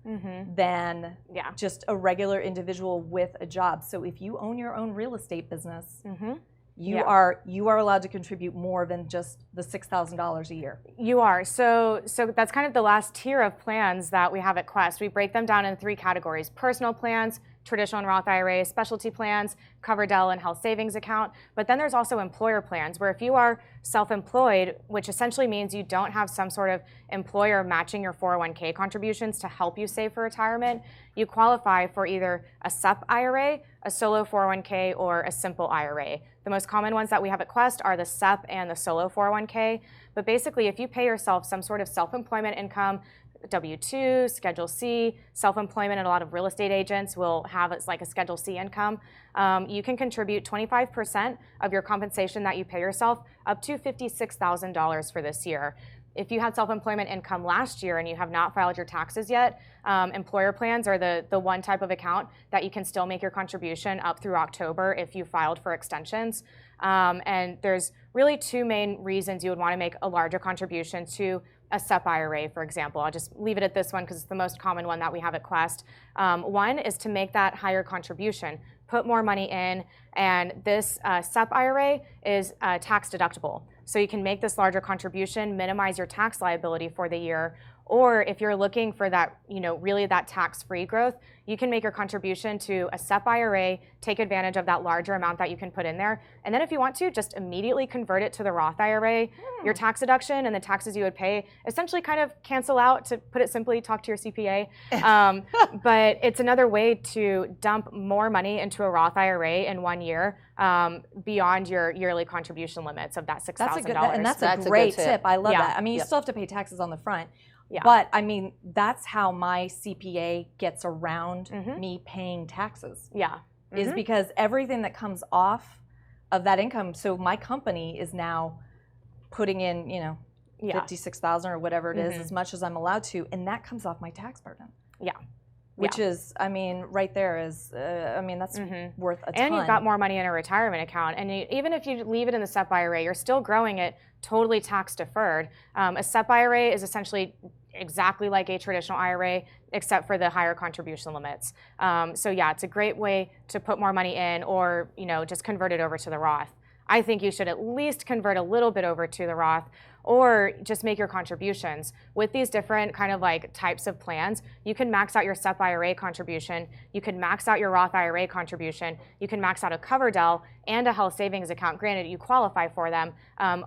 than Yeah. just a regular individual with a job. So if you own your own real estate business, you are allowed to contribute more than just the $6,000 a year. You are. So that's kind of the last tier of plans that we have at Quest. We break them down in 3 categories: personal plans, traditional and Roth IRA, specialty plans, Coverdell and health savings account. But then there's also employer plans where if you are self-employed, which essentially means you don't have some sort of employer matching your 401k contributions to help you save for retirement, you qualify for either a SEP IRA, a solo 401k, or a simple IRA. The most common ones that we have at Quest are the SEP and the solo 401k. But basically, if you pay yourself some sort of self-employment income, W-2, Schedule C, self-employment, and a lot of real estate agents will have it's like a Schedule C income. You can contribute 25% of your compensation that you pay yourself up to $56,000 for this year. If you had self-employment income last year and you have not filed your taxes yet, employer plans are the one type of account that you can still make your contribution up through October if you filed for extensions. And there's really two main reasons you would want to make a larger contribution to a SEP IRA, for example. I'll just leave it at this one because it's the most common one that we have at Quest. One is to make that higher contribution, put more money in, and this SEP IRA is tax deductible. So you can make this larger contribution, minimize your tax liability for the year, or if you're looking for that, really that tax-free growth, you can make your contribution to a SEP IRA, take advantage of that larger amount that you can put in there, and then if you want to, just immediately convert it to the Roth IRA. Your tax deduction and the taxes you would pay essentially kind of cancel out, to put it simply, talk to your CPA. But it's another way to dump more money into a Roth IRA in 1 year beyond your yearly contribution limits of that $6,000. That's a good, and that's a great tip. I love that. I mean, you still have to pay taxes on the front. Yeah. But I mean, that's how my CPA gets around me paying taxes. Yeah. Is because everything that comes off of that income, so my company is now putting in, $56,000 or whatever it is, as much as I'm allowed to, and that comes off my tax burden. Yeah. Which is, I mean, right there is, that's worth a ton. And you've got more money in a retirement account. And even if you leave it in the SEP IRA, you're still growing it totally tax deferred. A SEP IRA is essentially exactly like a traditional IRA, except for the higher contribution limits. So yeah, it's a great way to put more money in, or just convert it over to the Roth. I think you should at least convert a little bit over to the Roth, or just make your contributions. With these different kind of like types of plans, you can max out your SEP IRA contribution, you can max out your Roth IRA contribution, you can max out a Coverdell and a health savings account. Granted, you qualify for them,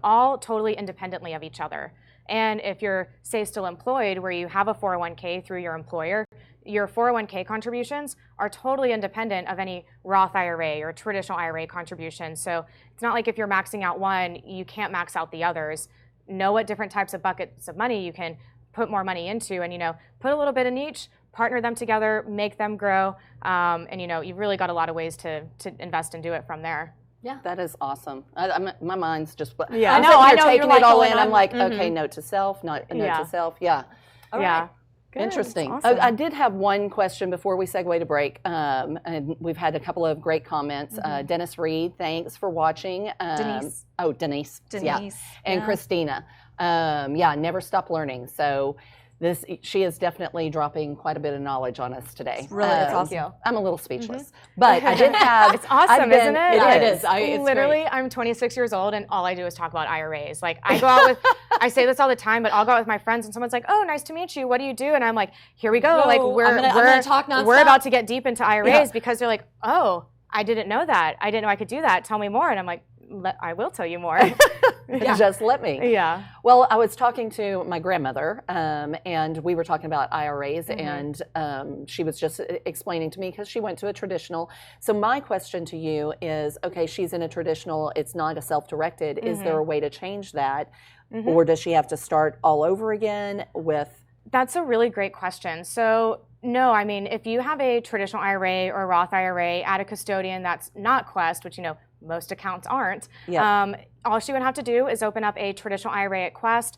all totally independently of each other. And if you're, say, still employed, where you have a 401k through your employer, your 401k contributions are totally independent of any Roth IRA or traditional IRA contributions. So it's not like if you're maxing out one, you can't max out the others. Know what different types of buckets of money you can put more money into, and put a little bit in each, partner them together, make them grow, and you've really got a lot of ways to invest and do it from there. Yeah, that is awesome. My mind's just I know taking it all in. I'm like, okay, note to self, note to self. Yeah. All right. Good. Interesting. Awesome. I did have one question before we segue to break, and we've had a couple of great comments. Dennis Reed, thanks for watching. Denise. Oh, Denise. Yeah. And Christina. Never stop learning. So she is definitely dropping quite a bit of knowledge on us today. Really, it's awesome. I'm a little speechless, but I did have. It's awesome, isn't it? It is. It's literally, I'm 26 years old, and all I do is talk about IRAs. Like, I go out with, I say this all the time, but I'll go out with my friends, and someone's like, "Oh, nice to meet you. What do you do?" And I'm like, "Here we go. Like, I'm gonna talk nonstop. We're about to get deep into IRAs because they're like, "Oh, I didn't know that. I didn't know I could do that. Tell me more." And I'm like, I will tell you more. Just let me. Yeah. Well, I was talking to my grandmother, and we were talking about IRAs, and she was just explaining to me, because she went to a traditional. So my question to you is, okay, she's in a traditional, it's not a self-directed. Is there a way to change that? Or does she have to start all over again with? That's a really great question. So no, I mean, if you have a traditional IRA or Roth IRA at a custodian that's not Quest, which most accounts aren't, all she would have to do is open up a traditional IRA at Quest,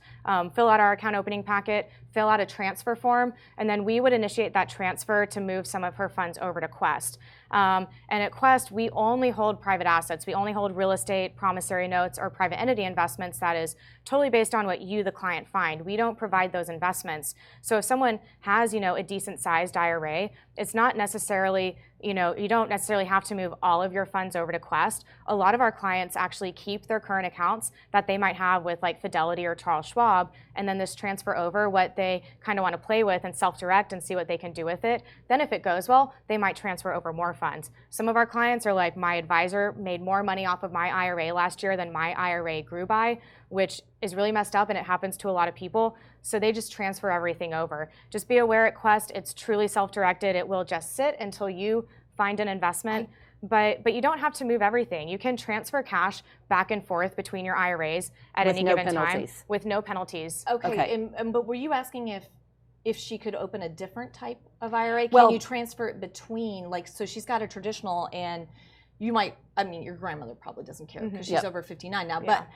fill out our account opening packet, fill out a transfer form, and then we would initiate that transfer to move some of her funds over to Quest. And at Quest, we only hold private assets. We only hold real estate, promissory notes, or private entity investments that is totally based on what you, the client, find. We don't provide those investments. So if someone has, a decent sized IRA, it's not necessarily, you don't necessarily have to move all of your funds over to Quest. A lot of our clients actually keep their current current accounts that they might have with like Fidelity or Charles Schwab, and then this transfer over what they kind of want to play with and self-direct and see what they can do with it. Then if it goes well, they might transfer over more funds. Some of our clients are like, my advisor made more money off of my IRA last year than my IRA grew by, which is really messed up, and it happens to a lot of people. So they just transfer everything over. Just be aware at Quest, it's truly self-directed. It will just sit until you find an investment. But you don't have to move everything. You can transfer cash back and forth between your IRAs at any given time with no penalties. Okay. But were you asking if she could open a different type of IRA? Can you transfer it between, like, so she's got a traditional, and you might, I mean, your grandmother probably doesn't care because she's over 59 now, but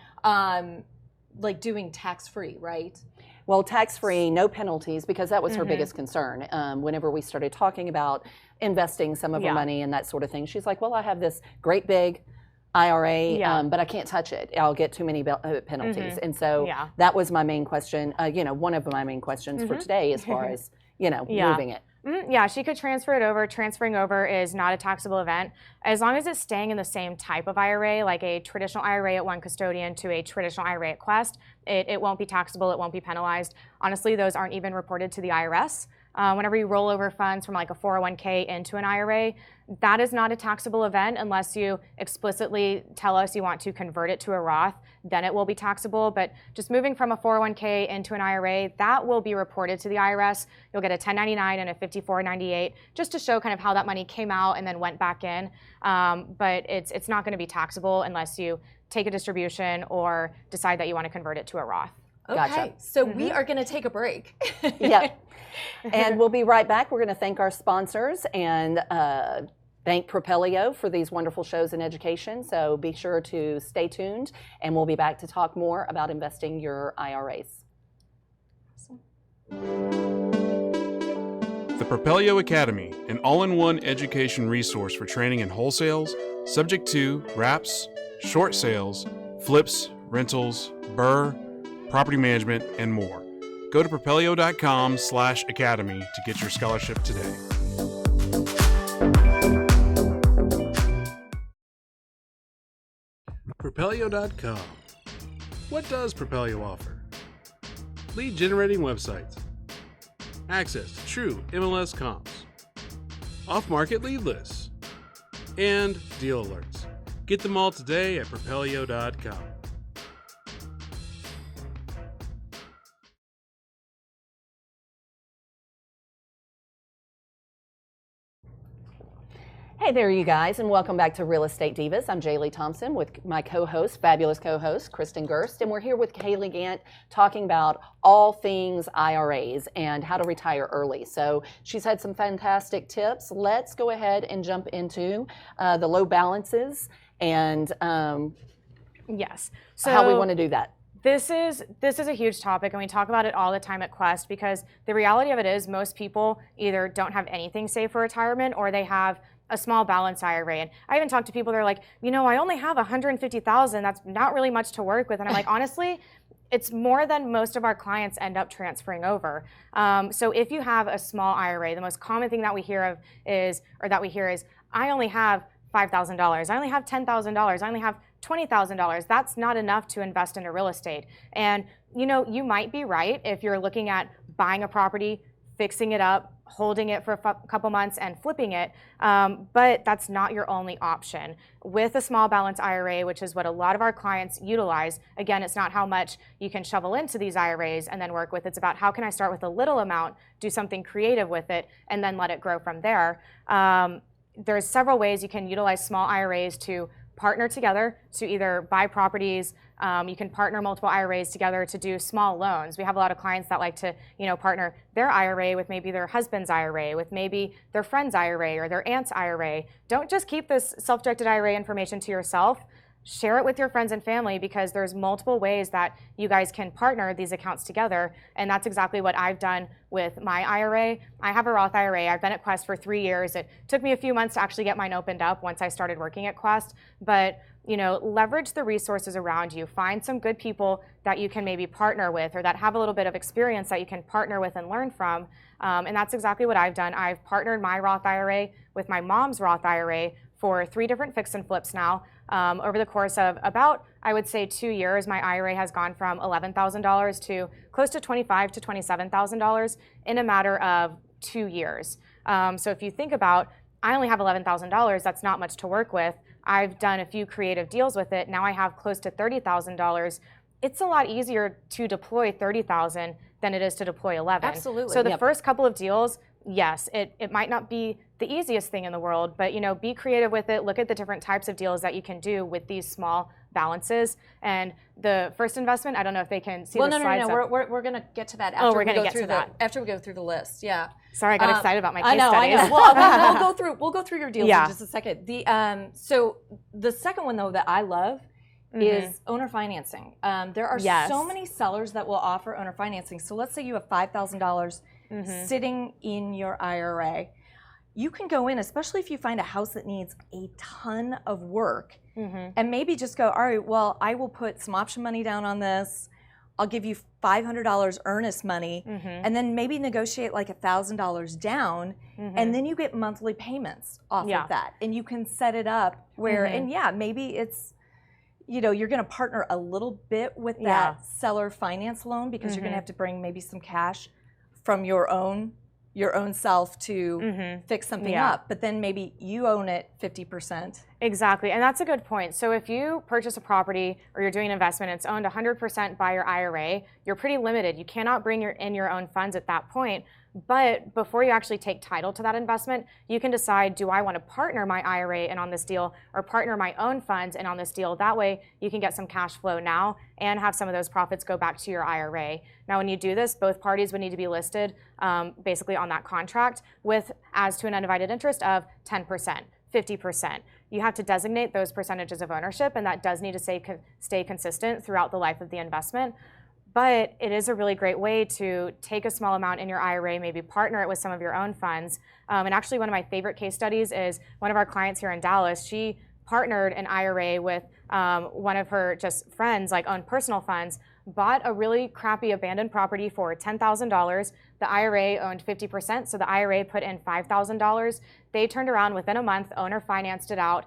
like doing tax-free, right? Well, tax-free, no penalties, because that was her biggest concern. Whenever we started talking about investing some of her money and that sort of thing, she's like, well, I have this great big IRA, but I can't touch it. I'll get too many penalties. And so that was my main question, one of my main questions for today as far as, moving it. Yeah, she could transfer it over. Transferring over is not a taxable event. As long as it's staying in the same type of IRA, like a traditional IRA at one custodian to a traditional IRA at Quest, it won't be taxable, it won't be penalized. Honestly, those aren't even reported to the IRS. Whenever you roll over funds from like a 401k into an IRA, that is not a taxable event unless you explicitly tell us you want to convert it to a Roth, then it will be taxable. But just moving from a 401k into an IRA, that will be reported to the IRS. You'll get a 1099 and a 5498 just to show kind of how that money came out and then went back in. But it's not going to be taxable unless you take a distribution or decide that you want to convert it to a Roth. Okay, Gotcha. So we are going to take a break. Yep. And we'll be right back. We're going to thank our sponsors and thank Propelio for these wonderful shows in education. So be sure to stay tuned, and we'll be back to talk more about investing your IRAs. The Propelio Academy, an all-in-one education resource for training in wholesales, subject to wraps, short sales, flips, rentals, BRRRR, property management, and more. Go to propelio.com/academy to get your scholarship today. Propelio.com. What does Propelio offer? Lead generating websites, access to true MLS comps, off-market lead lists, and deal alerts. Get them all today at propelio.com. Hey there, you guys, and welcome back to Real Estate Divas. I'm Jer'Leigh Thompson with my fabulous co-host, Kristin Gerst, and we're here with Haley Gant talking about all things IRAs and how to retire early. So she's had some fantastic tips. Let's go ahead and jump into the low balances and Yes. So how we want to do that. This is a huge topic, and we talk about it all the time at Quest because the reality of it is most people either don't have anything saved for retirement or they have a small balance IRA. And I even talk to people that are like, I only have $150,000. That's not really much to work with. And I'm like, honestly, it's more than most of our clients end up transferring over. So if you have a small IRA, the most common thing that we hear is, I only have $5,000. I only have $10,000. I only have $20,000. That's not enough to invest into real estate. And you might be right if you're looking at buying a property, fixing it up, holding it for a couple months and flipping it, but that's not your only option. With a small balance IRA, which is what a lot of our clients utilize, again, it's not how much you can shovel into these IRAs and then work with, it's about how can I start with a little amount, do something creative with it, and then let it grow from there. There's several ways you can utilize small IRAs to partner together to either buy properties. You can partner multiple IRAs together to do small loans. We have a lot of clients that like to, partner their IRA with maybe their husband's IRA, with maybe their friend's IRA or their aunt's IRA. Don't just keep this self-directed IRA information to yourself. Share it with your friends and family because there's multiple ways that you guys can partner these accounts together. And that's exactly what I've done with my IRA. I have a Roth IRA. I've been at Quest for 3 years. It took me a few months to actually get mine opened up once I started working at Quest. But leverage the resources around you. Find some good people that you can maybe partner with or that have a little bit of experience that you can partner with and learn from. And that's exactly what I've done. I've partnered my Roth IRA with my mom's Roth IRA for 3 different fix and flips now. Over the course of about, I would say, 2 years, my IRA has gone from $11,000 to close to $25,000 to $27,000 in a matter of 2 years. So if you think about, I only have $11,000, that's not much to work with. I've done a few creative deals with it. Now I have close to $30,000. It's a lot easier to deploy $30,000 than it is to deploy $11,000. Absolutely. So the first couple of deals, yes, it might not be the easiest thing in the world, but be creative with it. Look at the different types of deals that you can do with these small balances. And the first investment, I don't know if they can see the slides. No. We're going to get to that after we're going to get to that after we go through the list. Yeah. Sorry, I got excited about my case I studies. know. Well, we'll go through your deals Yeah. in just a second. So the second one though that I love is owner financing. There are so many sellers that will offer owner financing. So let's say you have $5,000 sitting in your IRA. You can go in, especially if you find a house that needs a ton of work, and maybe just go, all right, well, I will put some option money down on this. I'll give you $500 earnest money, and then maybe negotiate like $1,000 down, and then you get monthly payments off of that. And you can set it up where, and maybe it's, you're going to partner a little bit with that seller finance loan because you're going to have to bring maybe some cash from your own self to fix something up, but then maybe you own it 50%. Exactly, and that's a good point. So if you purchase a property or you're doing an investment, it's owned 100% by your IRA, you're pretty limited. You cannot bring in your own funds at that point. But before you actually take title to that investment, you can decide, do I want to partner my IRA in on this deal or partner my own funds in on this deal? That way you can get some cash flow now and have some of those profits go back to your IRA. Now, when you do this, both parties would need to be listed basically on that contract with as to an undivided interest of 10%, 50%. You have to designate those percentages of ownership, and that does need to stay consistent throughout the life of the investment. But it is a really great way to take a small amount in your IRA, maybe partner it with some of your own funds. And actually, one of my favorite case studies is one of our clients here in Dallas. She partnered an IRA with one of her just friends, like owned personal funds, bought a really crappy abandoned property for $10,000. The IRA owned 50%, so the IRA put in $5,000. They turned around within a month, owner financed it out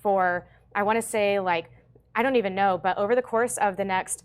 for, I want to say, like, I don't even know, but over the course of the next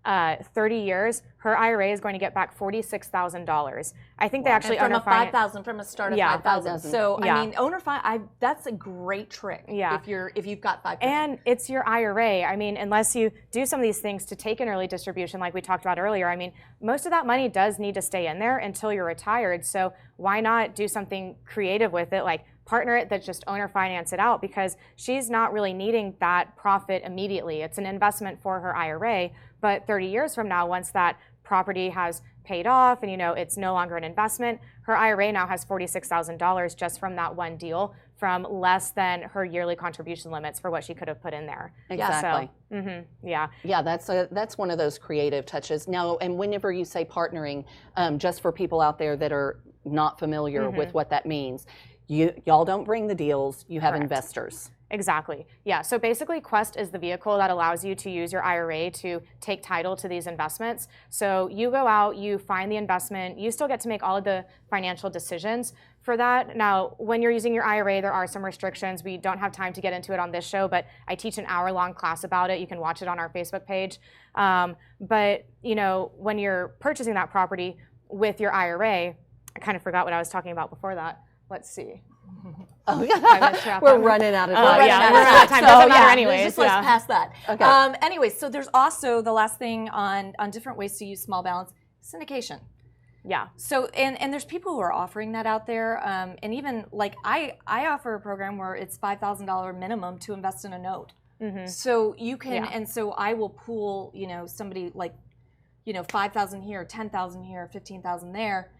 30 years, her IRA is going to get back $46,000. I think they actually from a $5,000 from a start of $5,000. So I mean, that's a great trick. Yeah. If you've got 5%. And it's your IRA. I mean, unless you do some of these things to take an early distribution, like we talked about earlier. I mean, most of that money does need to stay in there until you're retired. So why not do something creative with it, like partner it, that just owner finance it out, because she's not really needing that profit immediately. It's an investment for her IRA. But 30 years from now, once that property has paid off and it's no longer an investment, her IRA now has $46,000 just from that one deal, from less than her yearly contribution limits for what she could have put in there. Exactly. So, yeah. Yeah, that's one of those creative touches. Now, and whenever you say partnering, just for people out there that are not familiar with what that means, y'all don't bring the deals, you have Correct. investors. Exactly. Yeah. So basically, Quest is the vehicle that allows you to use your IRA to take title to these investments. So you go out, you find the investment, you still get to make all of the financial decisions for that. Now, when you're using your IRA, there are some restrictions. We don't have time to get into it on this show, but I teach an hour-long class about it. You can watch it on our Facebook page. But when you're purchasing that property with your IRA, I kind of forgot what I was talking about before that. Let's see. Oh, yeah. We're running out of time. We're running out of time. Doesn't matter anyways. Just let's pass that. Okay. Anyways, so there's also the last thing on different ways to use small balance, syndication. Yeah. So and there's people who are offering that out there, and even like I offer a program where it's $5,000 minimum to invest in a note. So you can, and so I will pool, somebody like, 5,000 here, 10,000 here, 15,000 there,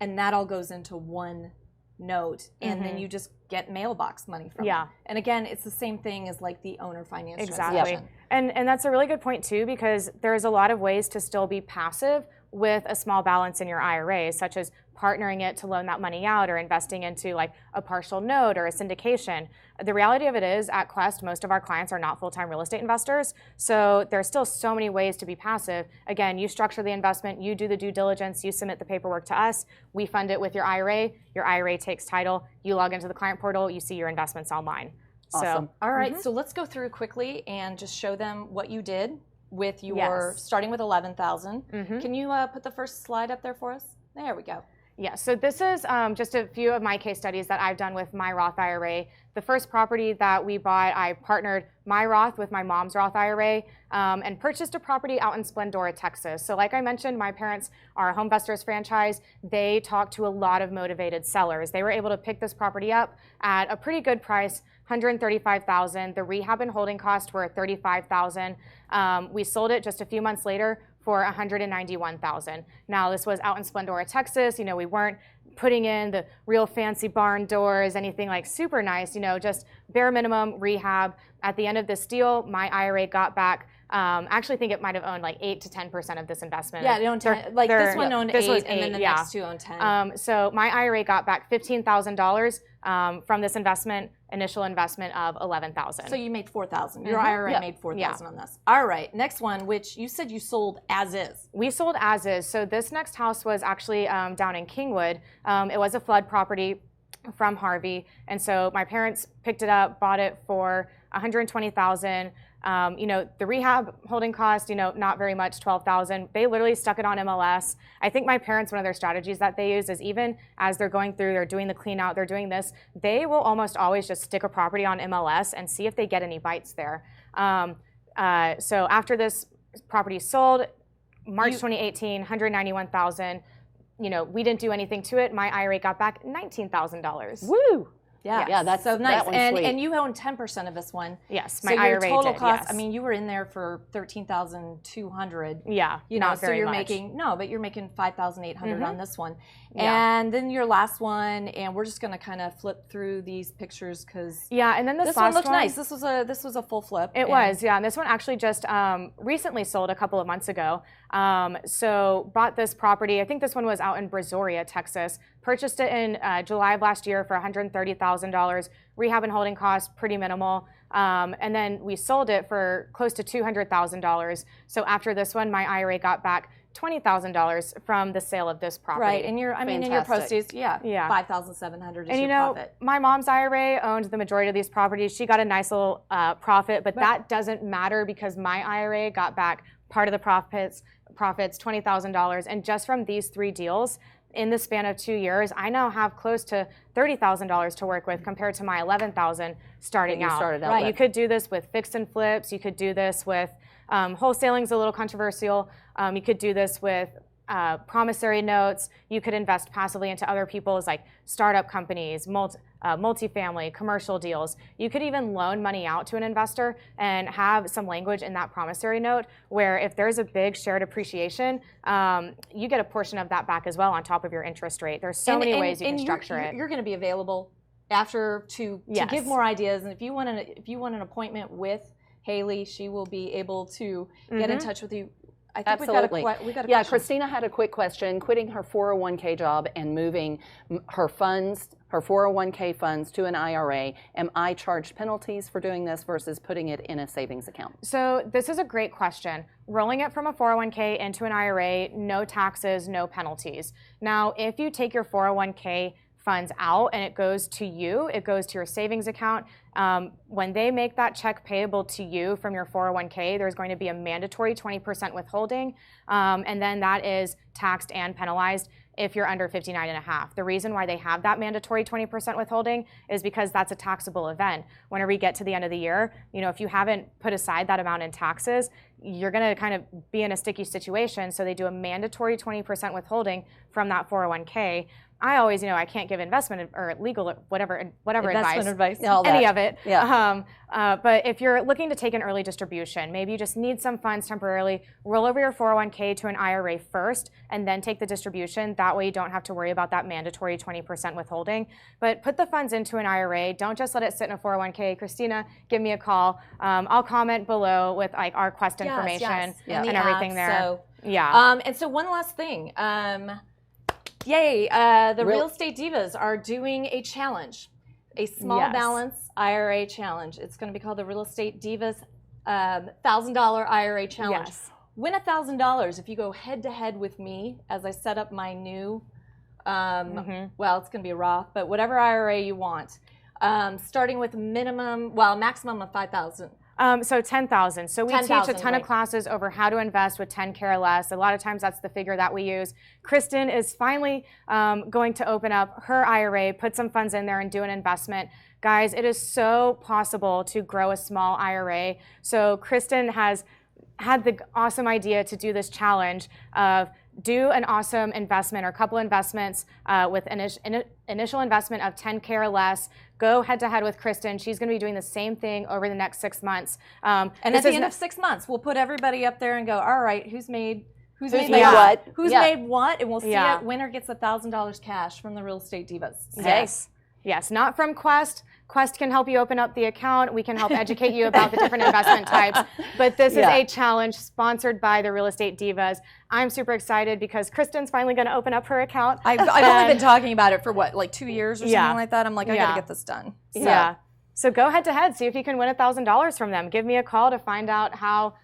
and that all goes into one note, and then you just get mailbox money from it. And again, it's the same thing as like the owner finance transaction. And that's a really good point too, because there's a lot of ways to still be passive with a small balance in your IRA, such as partnering it to loan that money out or investing into like a partial note or a syndication. The reality of it is, at Quest, most of our clients are not full-time real estate investors, so there's still so many ways to be passive. Again, you structure the investment, you do the due diligence, you submit the paperwork to us, we fund it with your IRA takes title, you log into the client portal, you see your investments online. Awesome. So, All right, so let's go through quickly and just show them what you did with your, starting with 11,000. Can you put the first slide up there for us? There we go. yeah, so this is just a few of my case studies that I've done with my Roth IRA. The first property that we bought, I partnered my Roth with my mom's Roth IRA and purchased a property out in Splendora, Texas. So like I mentioned, my parents are a Home Investors franchise. They talked to a lot of motivated sellers. They were able to pick this property up at a pretty good price, $135,000. The rehab and holding costs were $35,000. We sold it just a few months later for $191,000. Now this was out in Splendora, Texas. You know, we weren't putting in the real fancy barn doors, anything like super nice, you know, just bare minimum rehab. At the end of this deal, my IRA got back, I actually think it might have owned like 8 to 10% of this investment. Yeah, they owned 10, like this one owned 8 and then the next two owned 10. So my IRA got back $15,000 from this investment, initial investment of $11,000. So you made 4,000. Your IRA made 4,000 on this. All right, next one, which you said you sold as is. We sold as is. So this next house was actually down in Kingwood. It was a flood property from Harvey, and so my parents picked it up, bought it for $120,000. You know, the rehab holding cost, you know, not very much, $12,000. They literally stuck it on MLS. I think my parents, one of their strategies that they use is even as they're going through, they're doing the clean out, they're doing this, they will almost always just stick a property on MLS and see if they get any bites there. So after this property sold, March 2018, $191,000. You know, we didn't do anything to it. My IRA got back $19,000. Woo! Yeah, yeah, that's so nice. that one's sweet. And you own 10% of this one. Yes, so my your IRA total did, cost. yes. I mean, you were in there for $13,200. Yeah, you know, not so very you're much. making but you're making $5,800 on this one, Yeah. and then your last one. And we're just gonna kind of flip through these pictures because and then this one last looked nice. This was a full flip. It was, yeah. And this one actually just recently sold a couple of months ago. So bought this property. I think this one was out in Brazoria, Texas. Purchased it in July of last year for $130,000. Rehab and holding costs, pretty minimal. And then we sold it for close to $200,000. So after this one, my IRA got back $20,000 from the sale of this property. Right, and in your proceeds, Yeah. $5,700 is And you your know, profit. my mom's IRA owned the majority of these properties. She got a nice little profit, but that doesn't matter because my IRA got back part of the profits, $20,000. And just from these 3 deals, in the span of 2 years, I now have close to $30,000 to work with compared to my $11,000 starting out. Right. You could do this with fix and flips. You could do this with wholesaling's a little controversial. You could do this with promissory notes. You could invest passively into other people's like startup companies, multifamily, commercial deals. You could even loan money out to an investor and have some language in that promissory note where if there's a big shared appreciation, you get a portion of that back as well on top of your interest rate. There's so many ways you can structure it. You're going to be available after to give more ideas, and if you want an appointment with Haley, she will be able to get in touch with you. I think Absolutely. we got a yeah, question. Christina had a quick question. Quitting her 401k job and moving her funds, her 401k funds to an IRA, am I charged penalties for doing this versus putting it in a savings account? So this is a great question. Rolling it from a 401k into an IRA, no taxes, no penalties. Now, if you take your 401k funds out and it goes to you, it goes to your savings account. When they make that check payable to you from your 401k, there's going to be a mandatory 20% withholding, and then that is taxed and penalized if you're under 59.5. The reason why they have that mandatory 20% withholding is because that's a taxable event. Whenever you get to the end of the year, you know, if you haven't put aside that amount in taxes, you're going to kind of be in a sticky situation. So they do a mandatory 20% withholding from that 401k. I always, you know, I can't give investment or legal whatever advice. Any of it. Yeah. But if you're looking to take an early distribution, maybe you just need some funds temporarily, roll over your 401k to an IRA first and then take the distribution. That way you don't have to worry about that mandatory 20% withholding. But put the funds into an IRA. Don't just let it sit in a 401k. Christina, give me a call. I'll comment below with like our Quest information and everything there. So, and so one last thing. Yay, the Real Estate Divas are doing a challenge, a small balance IRA challenge. It's going to be called the Real Estate Divas $1,000 IRA challenge. Yes. Win $1,000 if you go head to head with me as I set up my new, well, it's going to be a Roth, but whatever IRA you want. starting with maximum of 5,000. So 10,000. So we teach a 10,000, ton of classes over how to invest with 10K or less. A lot of times that's the figure that we use. Kristin is finally going to open up her IRA, put some funds in there and do an investment. Guys, it is so possible to grow a small IRA. So Kristin has had the awesome idea to do this challenge of do an awesome investment or couple investments with initial investment of 10K or less. Go head to head with Kristin. She's going to be doing the same thing over the next 6 months. And at the end of 6 months, we'll put everybody up there and go, all right, who's made what? made what? And we'll see it. Winner gets $1,000 cash from the Real Estate Divas. So. Yes, not from Quest. Quest can help you open up the account. We can help educate you about the different investment types. But this is a challenge sponsored by the Real Estate Divas. I'm super excited because Kristin's finally going to open up her account. I've only been talking about it for like 2 years or something like that. I'm like, I got to get this done. So go head to head. See if you can win $1,000 from them. Give me a call to find out how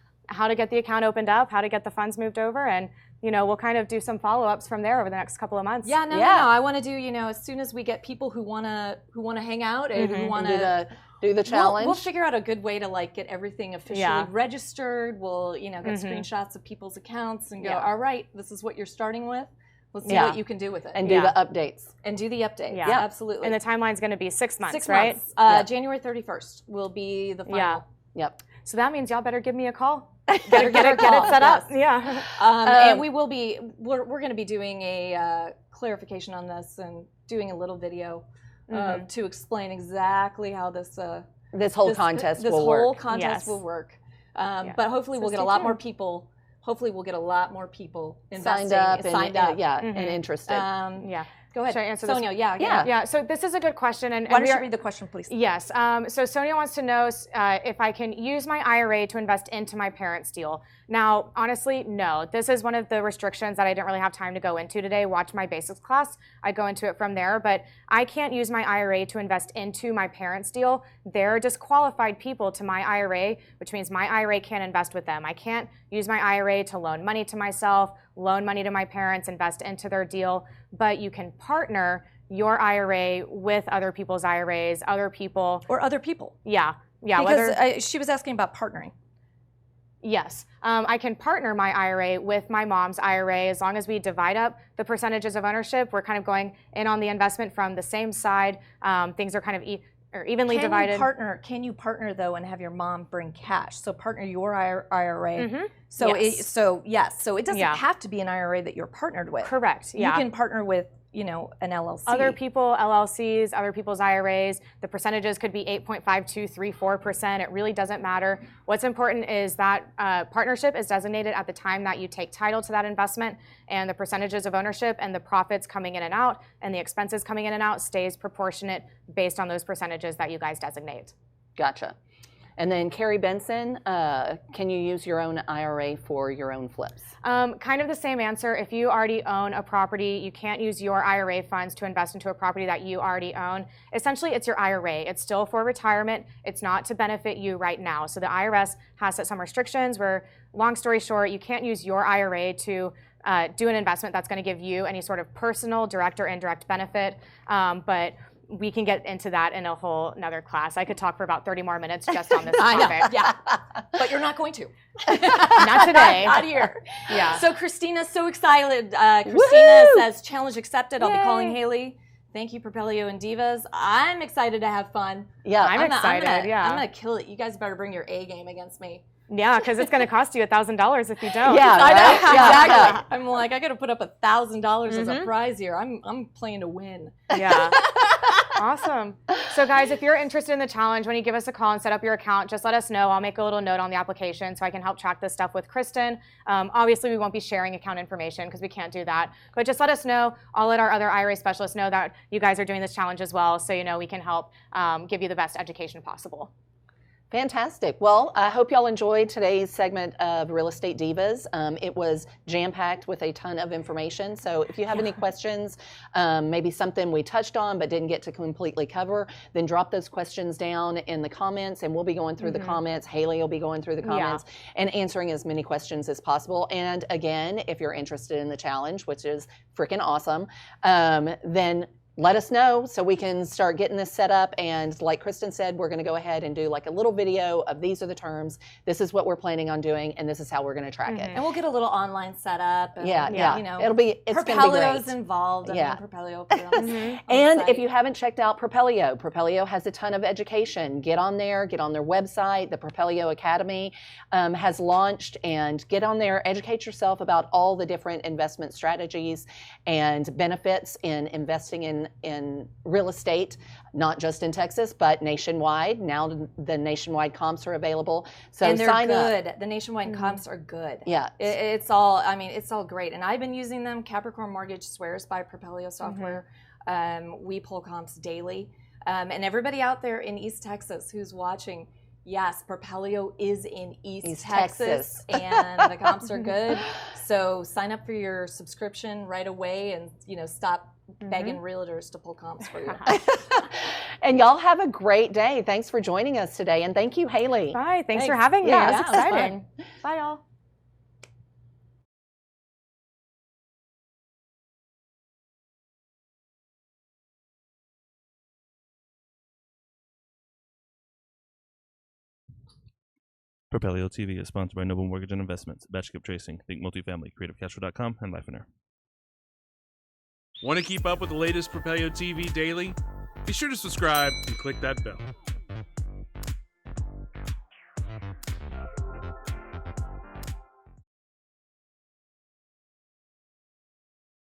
to get the account opened up, how to get the funds moved over, and we'll kind of do some follow-ups from there over the next couple of months. No. I want to do, as soon as we get people who want to hang out and who want to do the challenge. We'll figure out a good way to get everything officially registered. We'll, get screenshots of people's accounts and go, all right, this is what you're starting with. Let's see what you can do with it. And do the updates. And do the updates. Yeah, absolutely. And the timeline's going to be 6 months, 6 right? months. January 31st will be the final. Yep. So that means y'all better give me a call. Get it set up. Yeah. And we're going to be doing a clarification on this and doing a little video to explain exactly how this whole contest will work. This whole contest will work. But hopefully we'll get a lot more people. Hopefully we'll get a lot more people signed up and interested. Go ahead. Should I answer this? Sonia, yeah. So this is a good question. Why don't you read the question, please? Yes. So Sonia wants to know if I can use my IRA to invest into my parents' deal. Now, honestly, no. This is one of the restrictions that I didn't really have time to go into today. Watch my basics class. I go into it from there. But I can't use my IRA to invest into my parents' deal. They're disqualified people to my IRA, which means my IRA can't invest with them. I can't use my IRA to loan money to myself, loan money to my parents, invest into their deal. But you can partner your IRA with other people's IRAs, other people. Or other people. Yeah. Because she was asking about partnering. Yes. I can partner my IRA with my mom's IRA as long as we divide up the percentages of ownership. We're kind of going in on the investment from the same side. Things are kind of evenly divided. Can you partner though and have your mom bring cash? So partner your IRA. Yes. So it doesn't have to be an IRA that you're partnered with. Correct. You can partner with an LLC. Other people, LLCs, other people's IRAs. The percentages could be 8.5234%. It really doesn't matter. What's important is that partnership is designated at the time that you take title to that investment, and the percentages of ownership and the profits coming in and out and the expenses coming in and out stays proportionate based on those percentages that you guys designate. Gotcha. And then Carrie Benson, can you use your own IRA for your own flips? Kind of the same answer. If you already own a property, you can't use your IRA funds to invest into a property that you already own. Essentially, it's your IRA. It's still for retirement. It's not to benefit you right now. So the IRS has set some restrictions where, long story short, you can't use your IRA to do an investment that's going to give you any sort of personal, direct or indirect benefit. But we can get into that in a whole another class. I could talk for about 30 more minutes just on this topic. But you're not going to. Not today. Not here. Yeah. So Christina's so excited. Kristina says, challenge accepted. I'll be calling Haley. Thank you, Propelio and Divas. I'm excited to have fun. Yeah, I'm excited. I'm going to kill it. You guys better bring your A game against me. Yeah, because it's going to cost you $1,000 if you don't. Yeah, I know. Yeah. Exactly. I'm like, I got to put up $1,000 as a prize here. I'm playing to win. Yeah. Awesome. So guys, if you're interested in the challenge, when you give us a call and set up your account, just let us know. I'll make a little note on the application so I can help track this stuff with Kristin. Obviously, we won't be sharing account information because we can't do that. But just let us know. I'll let our other IRA specialists know that you guys are doing this challenge as well, so we can help give you the best education possible. Fantastic. Well, I hope y'all enjoyed today's segment of Real Estate Divas. It was jam-packed with a ton of information. So if you have any questions, maybe something we touched on but didn't get to completely cover, then drop those questions down in the comments, and we'll be going through the comments. Haley will be going through the comments and answering as many questions as possible. And again, if you're interested in the challenge, which is freaking awesome, then let us know so we can start getting this set up. And like Kristin said, we're going to go ahead and do like a little video of these are the terms. This is what we're planning on doing, and this is how we're going to track it. And we'll get a little online setup. And, Yeah. You know, it's going to be Propelio's great. involved. Yeah. I mean, Propelio put it on the And site. if you haven't checked out Propelio, Propelio has a ton of education. Get on there, get on their website. The Propelio Academy has launched, and get on there, educate yourself about all the different investment strategies and benefits in investing in real estate, not just in Texas, but nationwide. Now the nationwide comps are available. So and they're sign good. up. The nationwide comps are good. Yeah. It's all, I mean, it's all great. And I've been using them. Capricorn Mortgage swears by Propelio software. We pull comps daily. And everybody out there in East Texas who's watching, yes, Propelio is in East Texas, and the comps are good. So sign up for your subscription right away, and stop begging realtors to pull comps for you. And y'all have a great day. Thanks for joining us today, and thank you, Haley. Bye. Thanks for having me. Yeah, That's it was exciting. Bye, y'all. Propelio TV is sponsored by Noble Mortgage and Investments, Batchkip Tracing, Think Multifamily, CreativeCashflow.com, and Lifener. Want to keep up with the latest Propelio TV daily? Be sure to subscribe and click that bell.